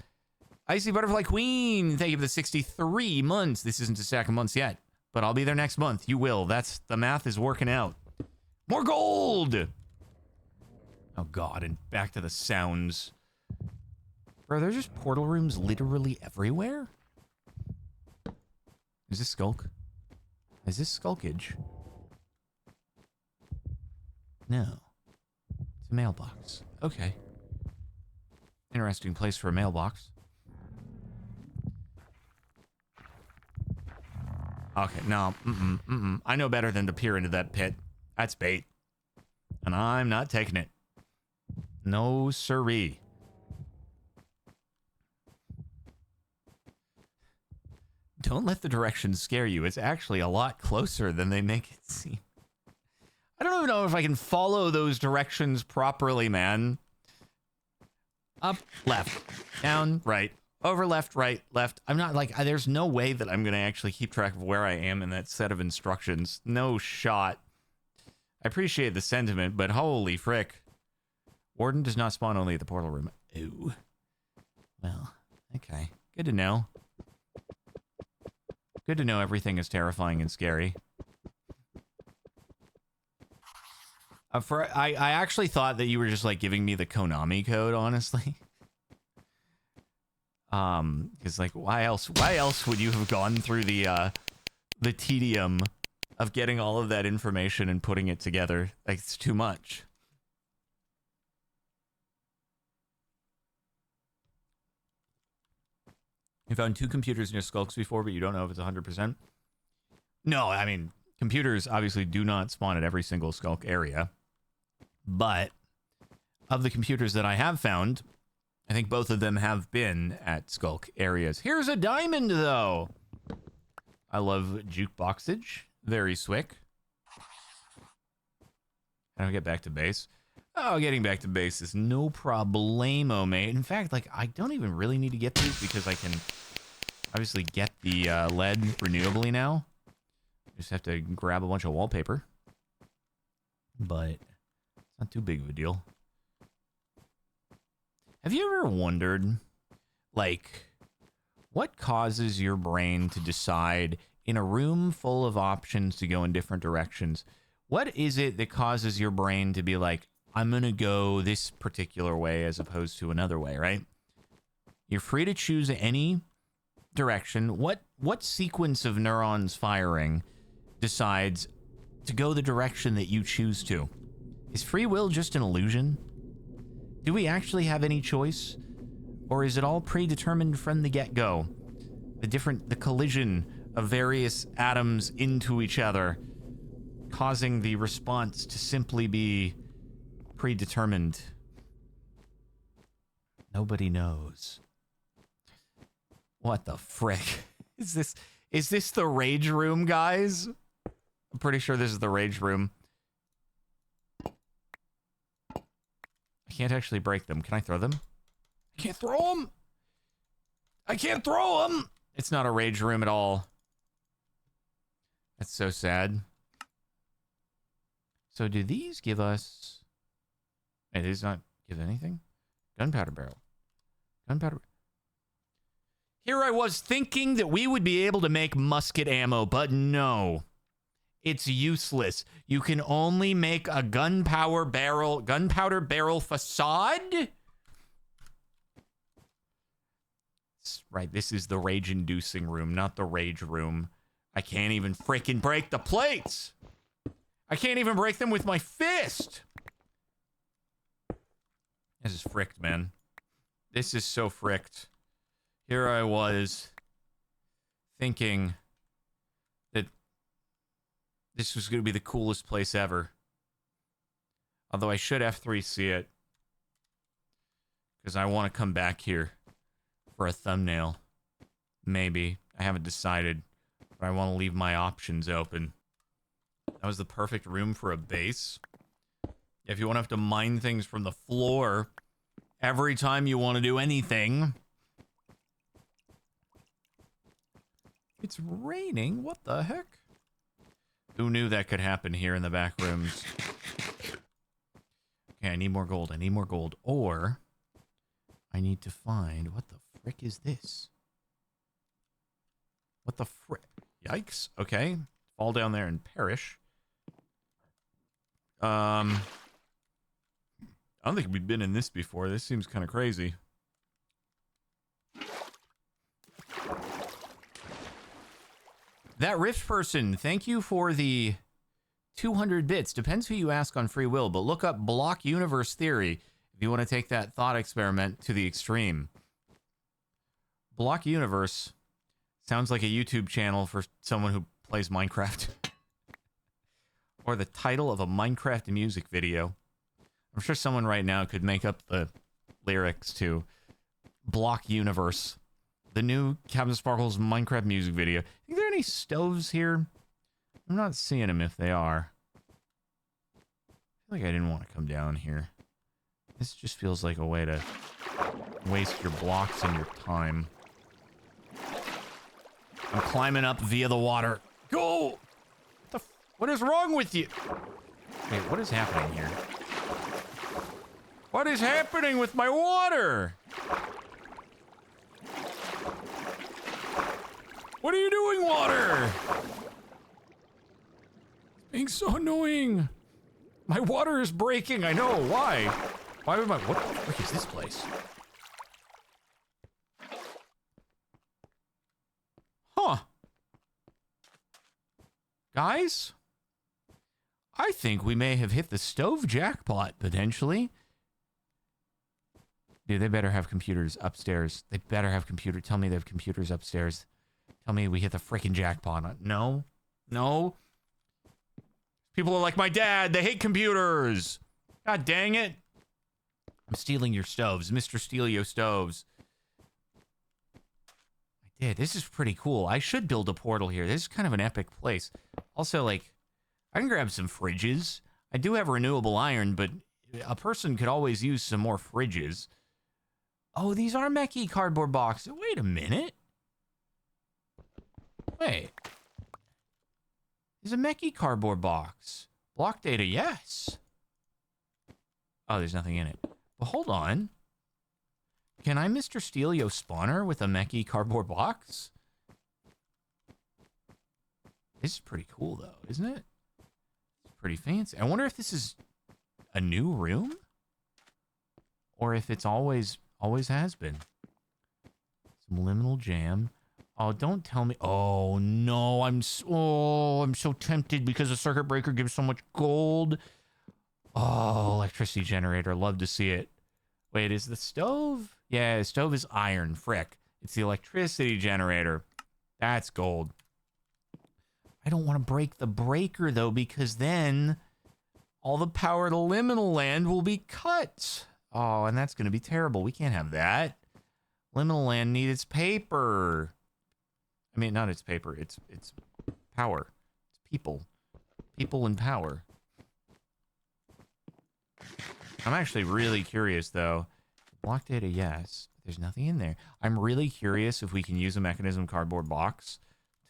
Icy Butterfly Queen, thank you for the 63 months. This isn't a stack of months yet, but I'll be there next month. You will. That's... The math is working out. More gold! Oh, God, and back to the sounds. Bro, there's just portal rooms literally everywhere? Is this Skulk? Is this Skulkage? No. It's a mailbox. Okay. Interesting place for a mailbox. Okay, no. I know better than to peer into that pit. That's bait. And I'm not taking it. No siree. Don't let the directions scare you. It's actually a lot closer than they make it seem. I don't even know if I can follow those directions properly, man. Up, left, down, right, over, left, right, left. I'm not like, there's no way that I'm going to actually keep track of where I am in that set of instructions. No shot. I appreciate the sentiment, but holy frick. Warden does not spawn only at the portal room. Ooh. Well, okay. Good to know. Good to know everything is terrifying and scary. I actually thought that you were just like giving me the Konami code, honestly. Because like, why else would you have gone through the tedium of getting all of that information and putting it together? Like, it's too much. You found 2 computers in your skulks before, but you don't know if it's 100%. No, I mean, computers obviously do not spawn at every single skulk area. But of the computers that I have found, I think both of them have been at skulk areas. Here's a diamond, though. I love jukeboxage. Very swick. How do I get back to base? Oh, getting back to base is no problemo, mate. In fact, like, I don't even really need to get these because I can obviously get the lead renewably now. Just have to grab a bunch of wallpaper. But it's not too big of a deal. Have you ever wondered, like, what causes your brain to decide in a room full of options to go in different directions? What is it that causes your brain to be like, I'm going to go this particular way as opposed to another way, right? You're free to choose any direction. What sequence of neurons firing decides to go the direction that you choose to? Is free will just an illusion? Do we actually have any choice? Or is it all predetermined from the get-go? The collision of various atoms into each other, causing the response to simply be predetermined. Nobody knows. What the frick? Is this the rage room, guys? I'm pretty sure this is the rage room. I can't actually break them. Can I throw them? I can't throw them! I can't throw them! It's not a rage room at all. That's so sad. So do these give us... Wait, these not give anything? Gunpowder barrel. Gunpowder... Here I was thinking that we would be able to make musket ammo, but no. It's useless. You can only make a gunpowder barrel facade? Right, this is the rage-inducing room, not the rage room. I can't even freaking break the plates! I can't even break them with my fist! This is fricked, man. This is so fricked. Here I was thinking that this was going to be the coolest place ever. Although I should F3C it. Because I want to come back here for a thumbnail. Maybe. I haven't decided. But I want to leave my options open. That was the perfect room for a base. If you want to have to mine things from the floor every time you want to do anything. It's raining? What the heck? Who knew that could happen here in the back rooms? Okay, I need more gold. I need more gold. Or I need to find... What the frick is this? What the frick? Yikes. Okay. Fall down there and perish. I don't think we've been in this before. This seems kind of crazy. That Rift person, thank you for the 200 bits. Depends who you ask on free will, but look up block universe theory if you want to take that thought experiment to the extreme. Block universe sounds like a YouTube channel for someone who plays Minecraft. Or the title of a Minecraft music video. I'm sure someone right now could make up the lyrics to Block Universe, the new Captain Sparkle's Minecraft music video. Are there any stoves here? I'm not seeing them if they are. I feel like I didn't want to come down here. This just feels like a way to waste your blocks and your time. I'm climbing up via the water. Go! What is wrong with you? Wait, what is happening here? What is happening with my water? What are you doing, water? It's being so annoying. My water is breaking. I know. Why? Why would my... What the frick is this place? Huh. Guys? I think we may have hit the stove jackpot, potentially. Dude, they better have computers upstairs. They better have computers. Tell me they have computers upstairs. Tell me we hit the freaking jackpot. No. No. People are like my dad. They hate computers. God dang it. I'm stealing your stoves. Mr. Steelio stoves. I did. This is pretty cool. I should build a portal here. This is kind of an epic place. Also, like, I can grab some fridges. I do have renewable iron, but a person could always use some more fridges. Oh, these are mechie cardboard boxes. Wait a minute. Wait. There's a mechie cardboard box. Block data, yes. Oh, there's nothing in it. But hold on. Can I Mr. Steelio spawner with a mechie cardboard box? This is pretty cool, though, isn't it? It's pretty fancy. I wonder if this is a new room? Or if it's always has been. Some liminal jam. Oh, don't tell me. Oh, no. I'm so tempted because the circuit breaker gives so much gold. Oh, electricity generator. Love to see it. Wait, is the stove? Yeah, the stove is iron. Frick. It's the electricity generator. That's gold. I don't want to break the breaker, though, because then all the power to liminal land will be cut. Oh, and that's going to be terrible. We can't have that. Liminal land needs its paper. I mean, not its paper. It's power. It's people. People and power. I'm actually really curious, though. Block data, yes. There's nothing in there. I'm really curious if we can use a mechanism cardboard box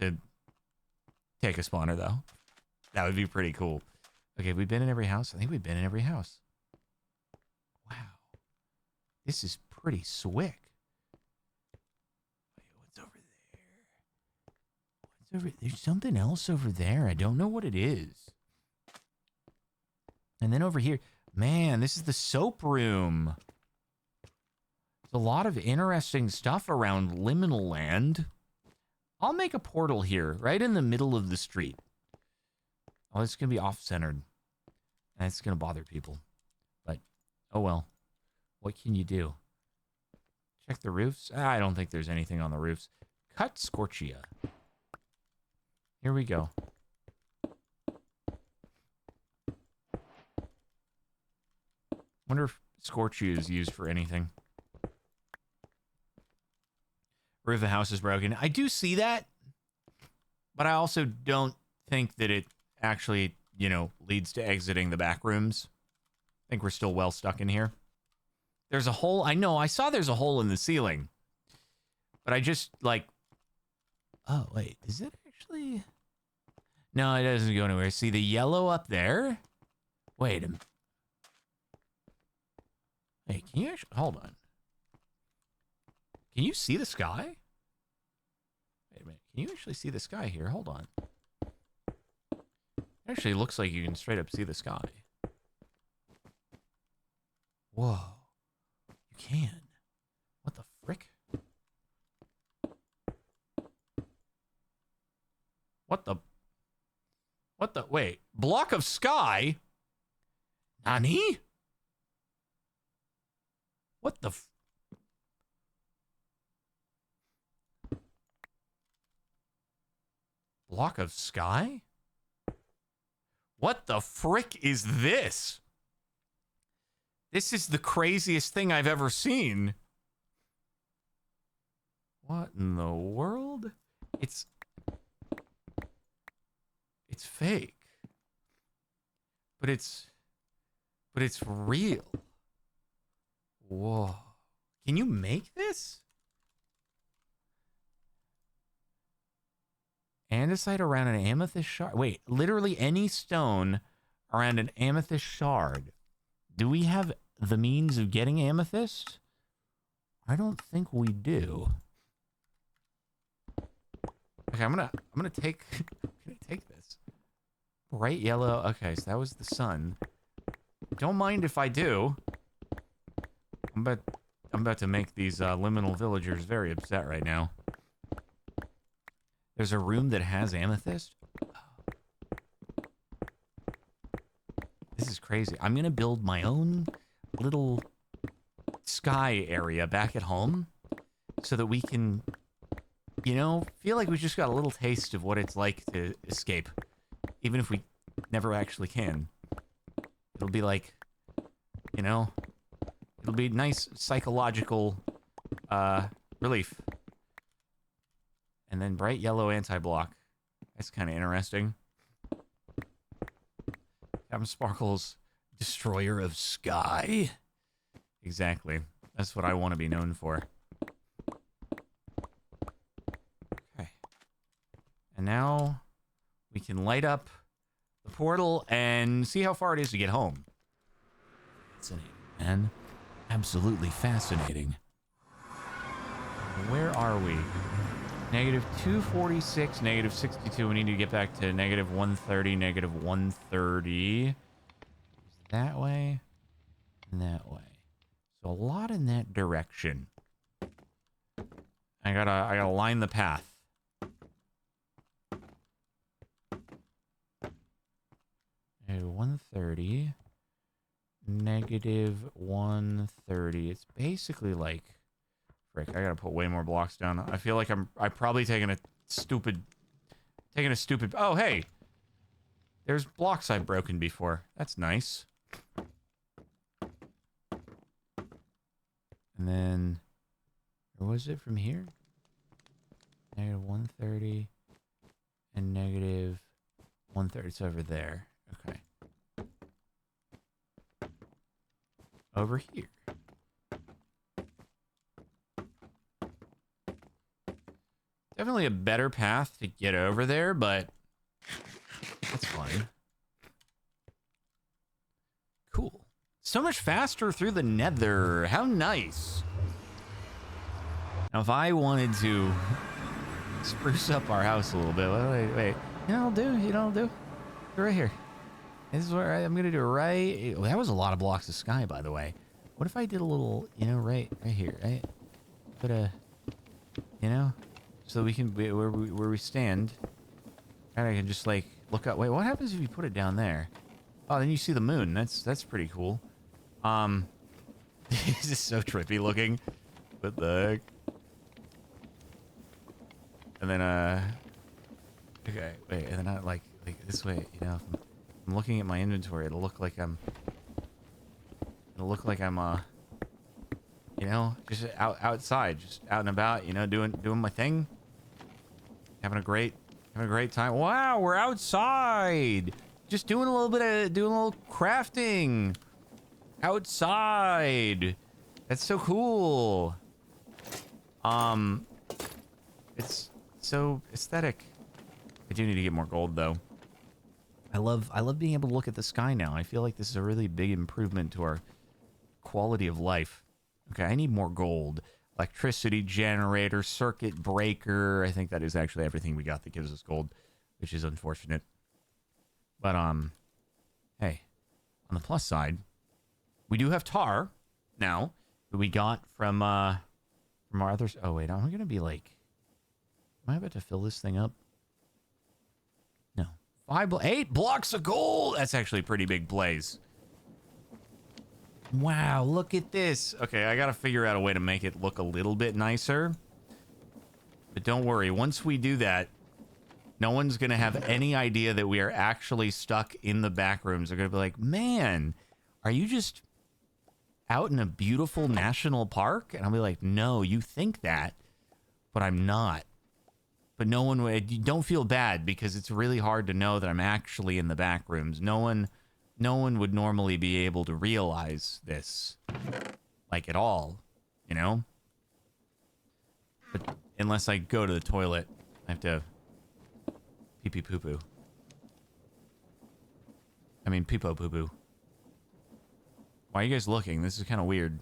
to take a spawner, though. That would be pretty cool. Okay, have we been in every house? I think we've been in every house. Wow. This is pretty swick. Wait, what's over there? What's over... There's something else over there. I don't know what it is. And then over here... Man, this is the soap room. There's a lot of interesting stuff around liminal land. I'll make a portal here, right in the middle of the street. Oh, it's going to be off-centered. And it's going to bother people. But, oh well. What can you do? Check the roofs? I don't think there's anything on the roofs. Cut Scorchia. Here we go. Wonder if Scorchia is used for anything. Roof of the house is broken. I do see that, but I also don't think that it actually, you know, leads to exiting the back rooms. I think we're still well stuck in here. There's a hole. I know. I saw there's a hole in the ceiling, but I just like. Oh wait, is it actually? No, it doesn't go anywhere. See the yellow up there? Wait a minute. Hey, can you actually... Hold on. Can you see the sky? Wait a minute. Can you actually see the sky here? Hold on. It actually looks like you can straight up see the sky. Whoa. You can. What the frick? What the... What the... Wait. Block of sky? Nani? What the f... block of sky? What the frick is this? This is the craziest thing I've ever seen. What in the world? It's fake. But it's real. Whoa. Can you make this? Andesite around an amethyst shard. Wait, literally any stone around an amethyst shard. Do we have the means of getting amethyst? I don't think we do. Okay, I'm gonna take this. Bright yellow. Okay, so that was the sun. Don't mind if I do. I'm about to make these liminal villagers very upset right now. There's a room that has amethyst. This is crazy. I'm gonna build my own little sky area back at home so that we can, you know, feel like we just got a little taste of what it's like to escape, even if we never actually can. It'll be like, you know, it'll be nice psychological relief. And then bright yellow anti-block. That's kind of interesting. Captain Sparkle's Destroyer of Sky. Exactly. That's what I want to be known for. Okay. And now we can light up the portal and see how far it is to get home. Fascinating, man. Absolutely fascinating. Where are we? Negative 246, negative 62. We need to get back to negative 130, negative 130. That way and that way. So a lot in that direction. I gotta line the path. Negative 130. Negative 130. It's basically like... Frick, I gotta put way more blocks down. I feel like I'm probably taking a stupid... Oh, hey! There's blocks I've broken before. That's nice. And then... Where was it from here? Negative 130. And negative 130. It's over there. Okay. Over here. Definitely a better path to get over there, but that's fine. Cool. So much faster through the nether. How nice. Now, if I wanted to spruce up our house a little bit, wait. You know what I'll do? You know what I'll do? Right here. This is where I'm going to do right. That was a lot of blocks of sky, by the way. What if I did a little, you know, right here, right? Put a, you know... So we can be where we stand. And I can just like look up. Wait, what happens if you put it down there? Oh, then you see the moon. That's pretty cool. This is so trippy looking. What the heck? And then okay, wait, and then I like this way, you know, if I'm looking at my inventory, it'll look like I'm you know, just outside, just out and about, you know, doing my thing. Having a great time. Wow, we're outside. Just doing a little crafting. Outside. That's so cool. It's so aesthetic. I do need to get more gold though. I love being able to look at the sky now. I feel like this is a really big improvement to our quality of life. Okay, I need more gold. Electricity generator, circuit breaker. I think that is actually everything we got that gives us gold, which is unfortunate. But, hey, on the plus side, we do have tar now that we got from our others. Oh, wait, I'm going to be like, am I about to fill this thing up? No. 8 blocks of gold. That's actually a pretty big blaze. Wow, look at this. Okay, I gotta figure out a way to make it look a little bit nicer. But don't worry, once we do that, No one's going to have any idea that we are actually stuck in the back rooms. They're going to be like, man, are you just out in a beautiful national park? And I'll be like, no, you think that, but I'm not. But no one would, you don't feel bad because it's really hard to know that I'm actually in the back rooms. No one would normally be able to realize this, like, at all, you know? But unless I go to the toilet, I have to pee-pee poo-poo. I mean, pee-po poo-poo. Why are you guys looking? This is kind of weird.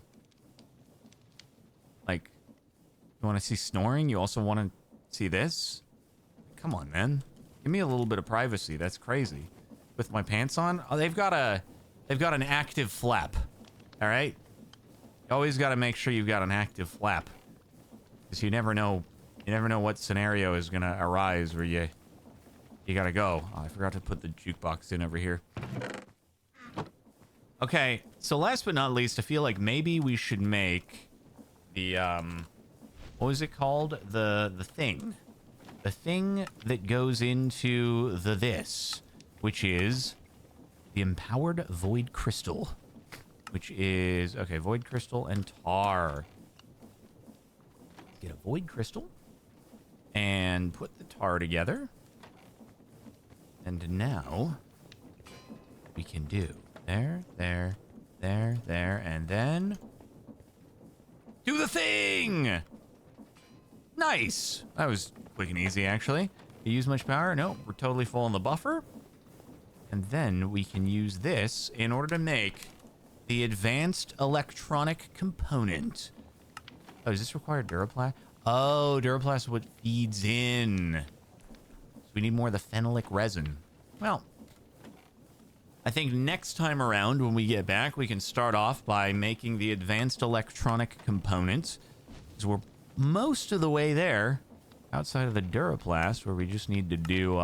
Like, you want to see snoring? You also want to see this? Come on, man. Give me a little bit of privacy. That's crazy. With my pants on? Oh, they've got an active flap. All right? You always got to make sure you've got an active flap. Because you never know what scenario is going to arise where you got to go. Oh, I forgot to put the jukebox in over here. Okay, so last but not least, I feel like maybe we should make the, what was it called? The thing. The thing that goes into this, which is the Empowered Void Crystal. Which is, okay, Void Crystal and tar. Get a Void Crystal and put the tar together. And now we can do there, and then do the thing! Nice! That was quick and easy, actually. You use much power? No, we're totally full on the buffer. And then we can use this in order to make the advanced electronic component. Oh, does this require Duraplast? Oh, Duraplast is what feeds in. So we need more of the phenolic resin. Well, I think next time around when we get back, we can start off by making the advanced electronic component. Because we're most of the way there, outside of the Duraplast, where we just need to do,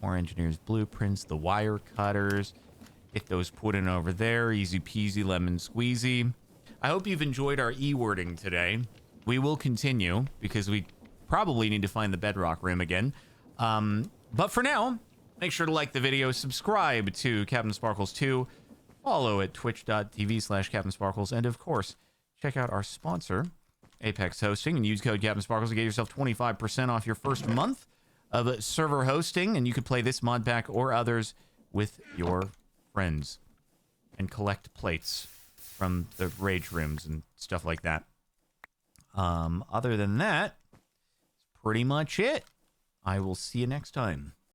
more engineers' blueprints, the wire cutters, get those put in over there, easy peasy lemon squeezy. I hope you've enjoyed our e-wording today. We will continue, because we probably need to find the bedrock room again. But for now, make sure to like the video, subscribe to Captain Sparkles 2, follow at twitch.tv/CaptainSparkles, and of course, check out our sponsor, Apex Hosting, and use code Captain Sparkles to get yourself 25% off your first month of server hosting, and you can play this mod pack or others with your friends and collect plates from the rage rooms and stuff like that. Other than that, that's pretty much it. I will see you next time.